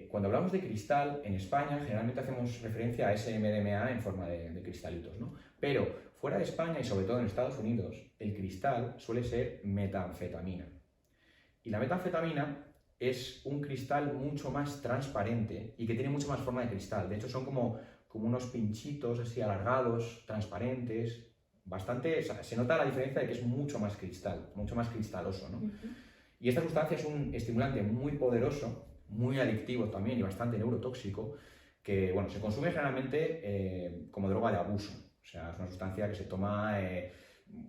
cuando hablamos de cristal, en España generalmente hacemos referencia a ese MDMA en forma de cristalitos, ¿no? Pero fuera de España y sobre todo en Estados Unidos, el cristal suele ser metanfetamina. Y la metanfetamina es un cristal mucho más transparente y que tiene mucho más forma de cristal. De hecho, son como unos pinchitos así alargados, transparentes, bastante, o sea, se nota la diferencia de que es mucho más cristal, mucho más cristaloso, ¿no? Y esta sustancia es un estimulante muy poderoso, muy adictivo también y bastante neurotóxico, que, bueno, se consume generalmente como droga de abuso. O sea, es una sustancia que se toma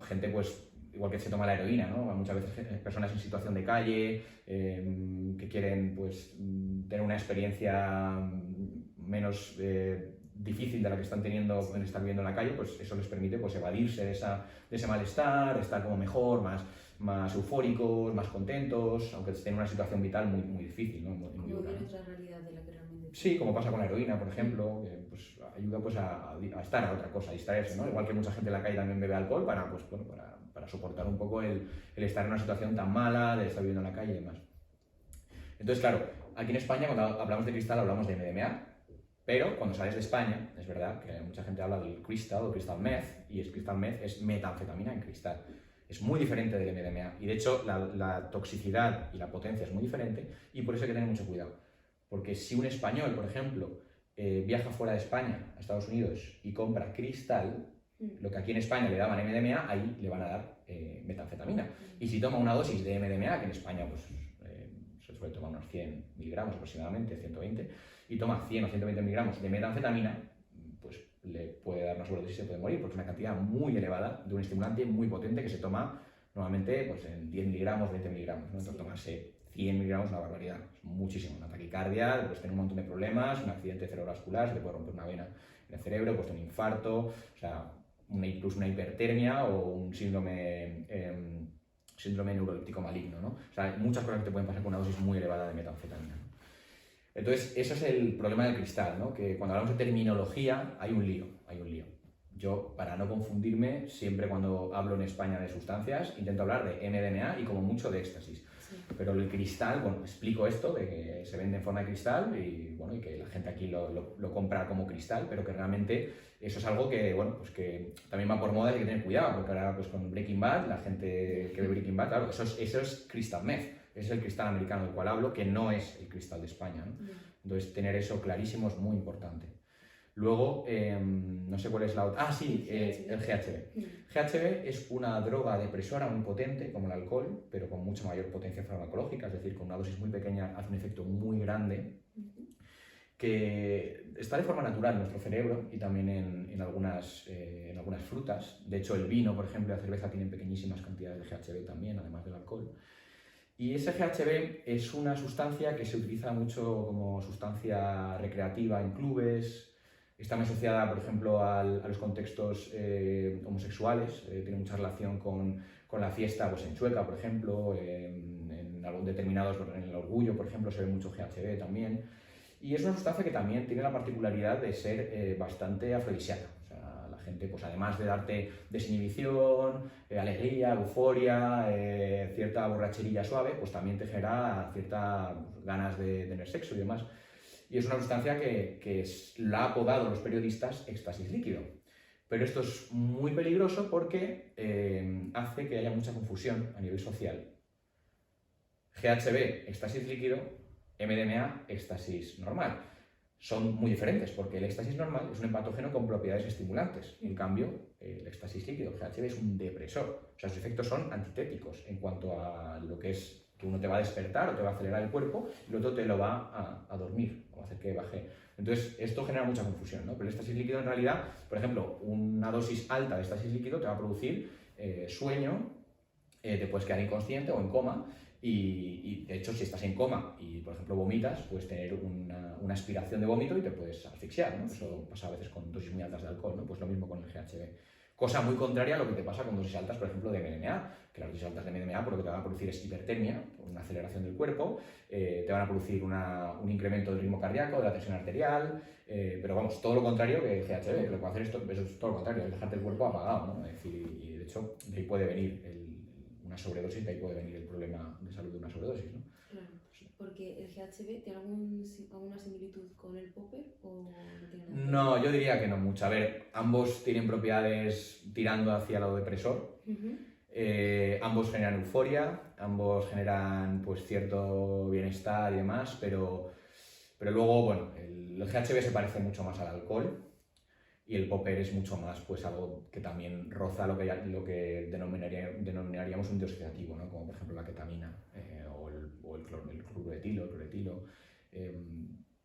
gente, pues, igual que se toma la heroína, ¿no? Muchas veces personas en situación de calle, que quieren, pues, tener una experiencia menos difícil de la que están teniendo en estar viviendo en la calle, pues eso les permite pues, evadirse de ese malestar, estar como mejor, más eufóricos, más contentos, aunque estén en una situación vital muy difícil, ¿no? Muy dura, ¿no? Otra realidad de la que realmente... Sí, como pasa con la heroína, por ejemplo, que pues, ayuda pues, a estar a otra cosa, a distraerse, ¿no? Igual que mucha gente en la calle también bebe alcohol para soportar un poco el estar en una situación tan mala, de estar viviendo en la calle y demás. Entonces, claro, aquí en España cuando hablamos de cristal hablamos de MDMA, pero cuando sales de España, es verdad que mucha gente habla del crystal o crystal meth, y el crystal meth es metanfetamina en cristal. Es muy diferente del MDMA, y de hecho la toxicidad y la potencia es muy diferente, y por eso hay que tener mucho cuidado. Porque si un español, por ejemplo, viaja fuera de España, a Estados Unidos, y compra cristal, lo que aquí en España le daban MDMA, ahí le van a dar metanfetamina. Y si toma una dosis de MDMA, que en España pues, se suele tomar unos 100 miligramos aproximadamente, 120, y toma 100 o 120 miligramos de metanfetamina, pues le puede dar una sobredosis y se puede morir, porque es una cantidad muy elevada de un estimulante muy potente que se toma normalmente pues, en 10 miligramos, 20 miligramos, ¿no? Entonces tomarse 100 miligramos es una barbaridad, es muchísimo. Una taquicardia, pues tener un montón de problemas, un accidente cerebrovascular, se le puede romper una vena en el cerebro, pues un infarto, o sea, incluso una hipertermia o un síndrome neuroléptico maligno, ¿no? O sea, hay muchas cosas que te pueden pasar con una dosis muy elevada de metanfetamina, ¿no? Entonces, ese es el problema del cristal, ¿no? Que cuando hablamos de terminología hay un lío. Yo, para no confundirme, siempre cuando hablo en España de sustancias, intento hablar de MDMA y como mucho de éxtasis. Sí. pero el cristal, bueno, explico esto de que se vende en forma de cristal y, bueno, y que la gente aquí lo compra como cristal, pero que realmente eso es algo que, bueno, pues que también va por moda y hay que tener cuidado, porque ahora pues con Breaking Bad, la gente que ve Breaking Bad, claro, eso es crystal meth, ese es el cristal americano del cual hablo, que no es el cristal de España, ¿no? Entonces tener eso clarísimo es muy importante. Luego, no sé cuál es la otra. Ah, sí, el GHB. GHB es una droga depresora muy potente, como el alcohol, pero con mucha mayor potencia farmacológica, es decir, con una dosis muy pequeña hace un efecto muy grande, que está de forma natural en nuestro cerebro y también en algunas frutas. De hecho, el vino, por ejemplo, y la cerveza tienen pequeñísimas cantidades de GHB también, además del alcohol. Y ese GHB es una sustancia que se utiliza mucho como sustancia recreativa en clubes. Está muy asociada, por ejemplo, a los contextos homosexuales, tiene mucha relación con la fiesta pues, en Chueca, por ejemplo, en algún determinados, en el Orgullo, por ejemplo, se ve mucho GHB también. Y es una sustancia que también tiene la particularidad de ser bastante afrodisíaca. O sea, la gente, pues, además de darte desinhibición, alegría, euforia, cierta borrachería suave, pues también te genera ciertas ganas de tener sexo y demás. Y es una sustancia que la ha apodado los periodistas éxtasis líquido. Pero esto es muy peligroso porque hace que haya mucha confusión a nivel social. GHB, éxtasis líquido, MDMA, éxtasis normal. Son muy diferentes porque el éxtasis normal es un empatógeno con propiedades estimulantes. En cambio, el éxtasis líquido, GHB, es un depresor. O sea, sus efectos son antitéticos en cuanto a lo que es que uno te va a despertar o te va a acelerar el cuerpo y el otro te lo va a dormir o a hacer que baje. Entonces, esto genera mucha confusión, ¿no? Pero el éxtasis líquido, en realidad, por ejemplo, una dosis alta de éxtasis líquido te va a producir sueño, te puedes quedar inconsciente o en coma y de hecho, si estás en coma y, por ejemplo, vomitas, puedes tener una aspiración de vómito y te puedes asfixiar, ¿no? Eso pasa a veces con dosis muy altas de alcohol, ¿no? Pues lo mismo con el GHB. Cosa muy contraria a lo que te pasa con dosis altas, por ejemplo, de MDMA, que las dosis altas de MDMA por lo que te van a producir es hipertermia, una aceleración del cuerpo, te van a producir un incremento del ritmo cardíaco, de la tensión arterial, pero vamos, todo lo contrario que el GHB, que lo que va a hacer esto es todo lo contrario, es dejarte el cuerpo apagado, ¿no? Es decir, y de hecho, de ahí puede venir una sobredosis, de ahí puede venir el problema de salud de una sobredosis, ¿no? Claro, porque el GHB tiene alguna similitud con el popper o no tiene nada. No, yo diría que no mucho. A ver, ambos tienen propiedades tirando hacia lo depresor. Ambos generan euforia, ambos generan pues cierto bienestar y demás, pero luego, bueno, el GHB se parece mucho más al alcohol y el popper es mucho más pues algo que también roza lo que denominaríamos un disociativo, ¿no? Como por ejemplo la ketamina o el cloroetilo, el cloretilo.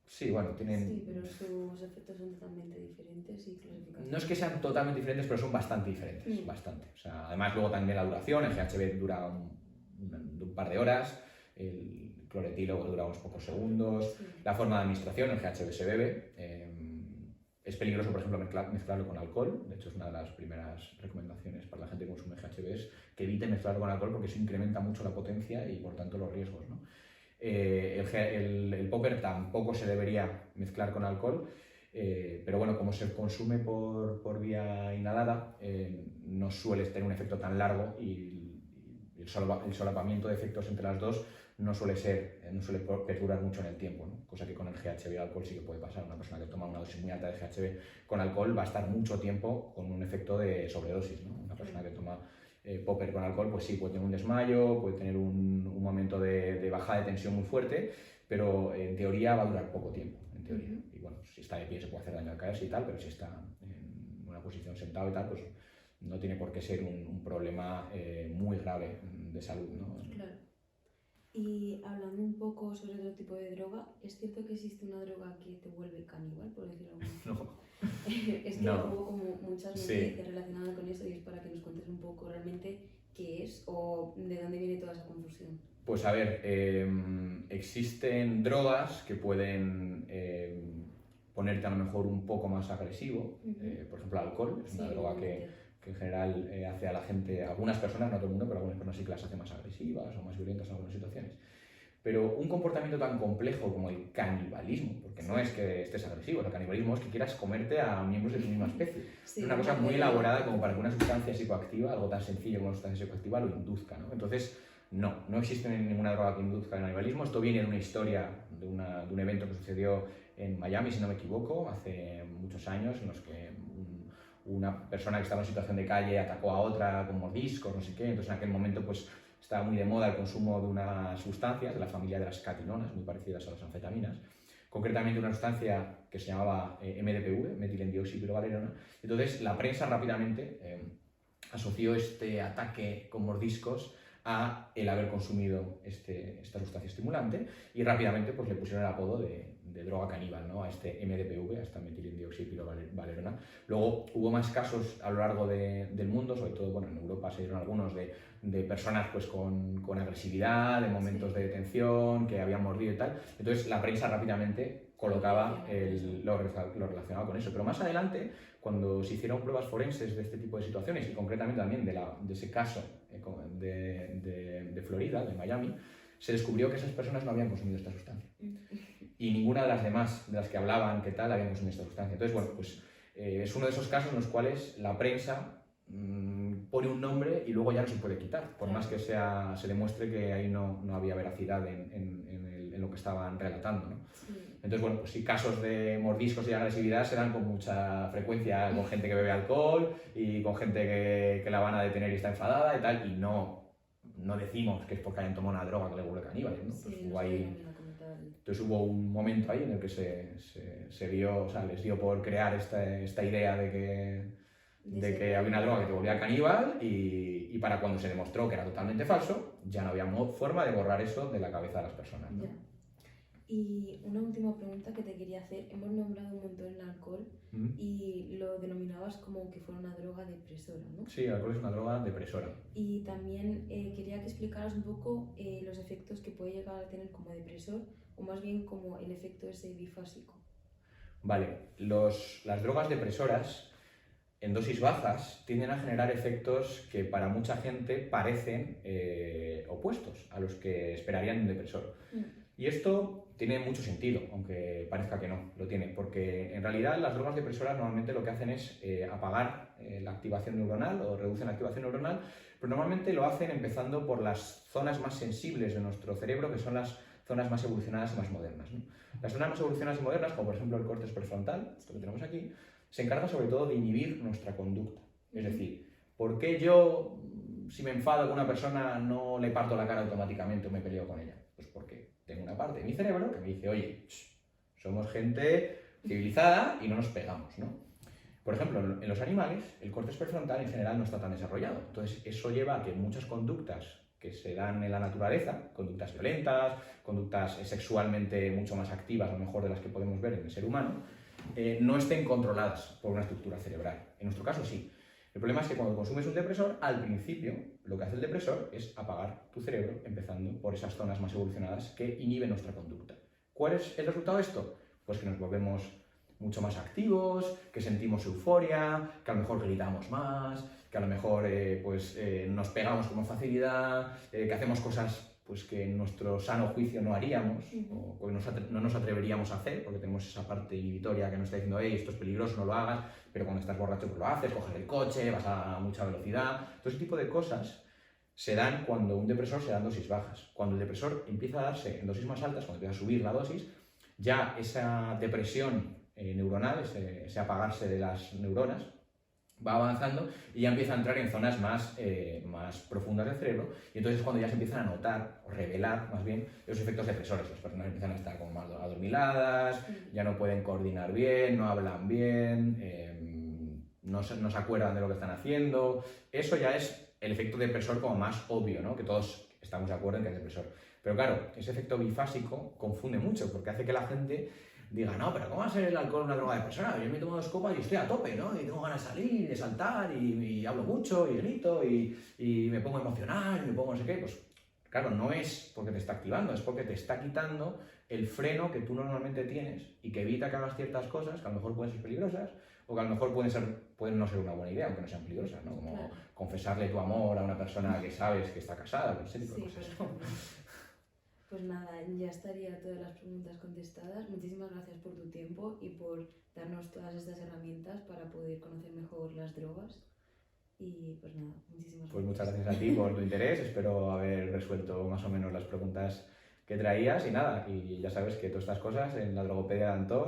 Sí, bueno, tienen... Sí, pero sus efectos son totalmente diferentes y clasificados. No es que sean totalmente diferentes, pero son bastante diferentes, bastante. O sea, además luego también la duración, el GHB dura un par de horas, el cloretilo dura unos pocos segundos, la forma de administración, el GHB se bebe, es peligroso, por ejemplo, mezclarlo con alcohol. De hecho, es una de las primeras recomendaciones para la gente que consume GHB, es que evite mezclarlo con alcohol porque eso incrementa mucho la potencia y por tanto los riesgos, ¿no? El popper tampoco se debería mezclar con alcohol, pero bueno, como se consume por vía inhalada, no suele tener un efecto tan largo y el solapamiento de efectos entre las dos no suele perdurar mucho en el tiempo, ¿no? Cosa que con el GHB y el alcohol sí que puede pasar. Una persona que toma una dosis muy alta de GHB con alcohol va a estar mucho tiempo con un efecto de sobredosis, ¿no? Una persona que toma popper con alcohol, pues sí, puede tener un desmayo, puede tener un momento de bajada de tensión muy fuerte, pero en teoría va a durar poco tiempo, en teoría. Y bueno, si está de pie se puede hacer daño al caerse y tal, pero si está en una posición sentado y tal, pues no tiene por qué ser un problema muy grave de salud, ¿no? Claro. Y hablando un poco sobre otro tipo de droga, ¿es cierto que existe una droga que te vuelve caníbal, por decirlo así? No. Es que hubo como muchas noticias relacionadas con eso y es para que nos cuentes un poco realmente qué es o de dónde viene toda esa confusión. Pues a ver, existen drogas que pueden ponerte a lo mejor un poco más agresivo, por ejemplo el alcohol, es una droga que en general hace a la gente, a algunas personas, no a todo el mundo, pero algunas personas sí que las hace más agresivas o más violentas en algunas situaciones. Pero un comportamiento tan complejo como el canibalismo, porque no es que estés agresivo, el canibalismo es que quieras comerte a miembros de tu misma especie. Sí, es una cosa muy elaborada como para que una sustancia psicoactiva, algo tan sencillo como una sustancia psicoactiva, lo induzca, ¿no? Entonces, no existe ninguna droga que induzca el canibalismo. Esto viene de una historia, de un evento que sucedió en Miami, si no me equivoco, hace muchos años, en los que una persona que estaba en situación de calle atacó a otra con mordiscos, no sé qué. Entonces en aquel momento pues estaba muy de moda el consumo de unas sustancias de la familia de las catinonas, muy parecidas a las anfetaminas, concretamente una sustancia que se llamaba MDPV, metilendioxipirovalerona. Entonces la prensa rápidamente asoció este ataque con mordiscos a el haber consumido esta sustancia estimulante, y rápidamente pues le pusieron el apodo de droga caníbal, ¿no? A este MDPV, a esta metilendioxipirovalerona. Luego hubo más casos a lo largo del mundo, sobre todo bueno, en Europa se dieron algunos de personas pues con agresividad, de momentos de detención, que habían mordido y tal. Entonces la prensa rápidamente colocaba lo relacionado con eso. Pero más adelante, cuando se hicieron pruebas forenses de este tipo de situaciones, y concretamente también de ese caso de Florida, de Miami, se descubrió que esas personas no habían consumido esta sustancia. Y ninguna de las demás, de las que hablaban, qué tal, habían consumido esta sustancia. Entonces, bueno, pues es uno de esos casos en los cuales la prensa pone un nombre y luego ya no se puede quitar, por más que se demuestre que ahí no había veracidad en lo que estaban relatando, ¿no? Sí. Entonces, bueno, pues sí, casos de mordiscos y agresividad se dan con mucha frecuencia con gente que bebe alcohol y con gente que la van a detener y está enfadada y tal, y no decimos que es porque hayan tomado una droga que le vuelve caníbales, ¿no? Sí, Entonces hubo un momento ahí en el que se vio, o sea, les dio por crear esta idea de que había una droga que te volvía caníbal, y para cuando se demostró que era totalmente falso, ya no había forma de borrar eso de la cabeza de las personas, ¿no? Y una última pregunta que te quería hacer. Hemos nombrado un montón el alcohol y lo denominabas como que fuera una droga depresora, ¿no? Sí, el alcohol es una droga depresora. Y también quería que explicaras un poco los efectos que puede llegar a tener como depresor, o más bien como el efecto ese bifásico. Vale, las drogas depresoras en dosis bajas tienden a generar efectos que para mucha gente parecen opuestos a los que esperarían un depresor. Y esto tiene mucho sentido, aunque parezca que no, lo tiene, porque en realidad las drogas depresoras normalmente lo que hacen es apagar la activación neuronal o reducen la activación neuronal, pero normalmente lo hacen empezando por las zonas más sensibles de nuestro cerebro, que son las zonas más evolucionadas y más modernas, ¿no? Las zonas más evolucionadas y modernas, como por ejemplo el córtex prefrontal, esto que tenemos aquí, se encarga sobre todo de inhibir nuestra conducta. Es decir, ¿por qué yo, si me enfado con una persona, no le parto la cara automáticamente o me peleo con ella? Pues porque tengo una parte de mi cerebro que me dice, oye, somos gente civilizada y no nos pegamos, ¿no? Por ejemplo, en los animales, el córtex prefrontal en general no está tan desarrollado. Entonces, eso lleva a que muchas conductas que se dan en la naturaleza, conductas violentas, conductas sexualmente mucho más activas, a lo mejor de las que podemos ver en el ser humano, no estén controladas por una estructura cerebral. En nuestro caso, sí. El problema es que cuando consumes un depresor, al principio, lo que hace el depresor es apagar tu cerebro, empezando por esas zonas más evolucionadas que inhiben nuestra conducta. ¿Cuál es el resultado de esto? Pues que nos volvemos mucho más activos, que sentimos euforia, que a lo mejor gritamos más, que a lo mejor nos pegamos con facilidad, que hacemos cosas pues, que en nuestro sano juicio no haríamos, o no nos atreveríamos a hacer, porque tenemos esa parte inhibitoria que nos está diciendo, hey, esto es peligroso, no lo hagas, pero cuando estás borracho pues lo haces, coges el coche, vas a mucha velocidad. Todo ese tipo de cosas se dan cuando un depresor se da en dosis bajas. Cuando el depresor empieza a darse en dosis más altas, cuando empieza a subir la dosis, ya esa depresión neuronal, ese apagarse de las neuronas, va avanzando y ya empieza a entrar en zonas más profundas del cerebro, y entonces es cuando ya se empiezan a notar, o revelar más bien, los efectos depresores. Las personas empiezan a estar como más adormiladas, ya no pueden coordinar bien, no hablan bien, no se acuerdan de lo que están haciendo. Eso ya es el efecto depresor como más obvio, ¿no? Que todos estamos de acuerdo en que es depresor. Pero claro, ese efecto bifásico confunde mucho, porque hace que la gente diga, no, pero ¿cómo va a ser el alcohol una droga depresora? Yo me tomo 2 copas y estoy a tope, ¿no? Y tengo ganas de salir, de saltar, y hablo mucho, y grito, y me pongo emocional, y me pongo no sé qué. Pues claro, no es porque te está activando, es porque te está quitando el freno que tú normalmente tienes y que evita que hagas ciertas cosas que a lo mejor pueden ser peligrosas, o que a lo mejor pueden no ser una buena idea, aunque no sean peligrosas, ¿no? Como confesarle tu amor a una persona que sabes que está casada, ese tipo de cosas. Pues nada, ya estaría todas las preguntas contestadas. Muchísimas gracias por tu tiempo y por darnos todas estas herramientas para poder conocer mejor las drogas. Y pues nada, muchísimas Pues gracias. muchas gracias a ti por tu interés, espero haber resuelto más o menos las preguntas que traías y nada, y ya sabes que todas estas cosas en la Drogopedia de Antón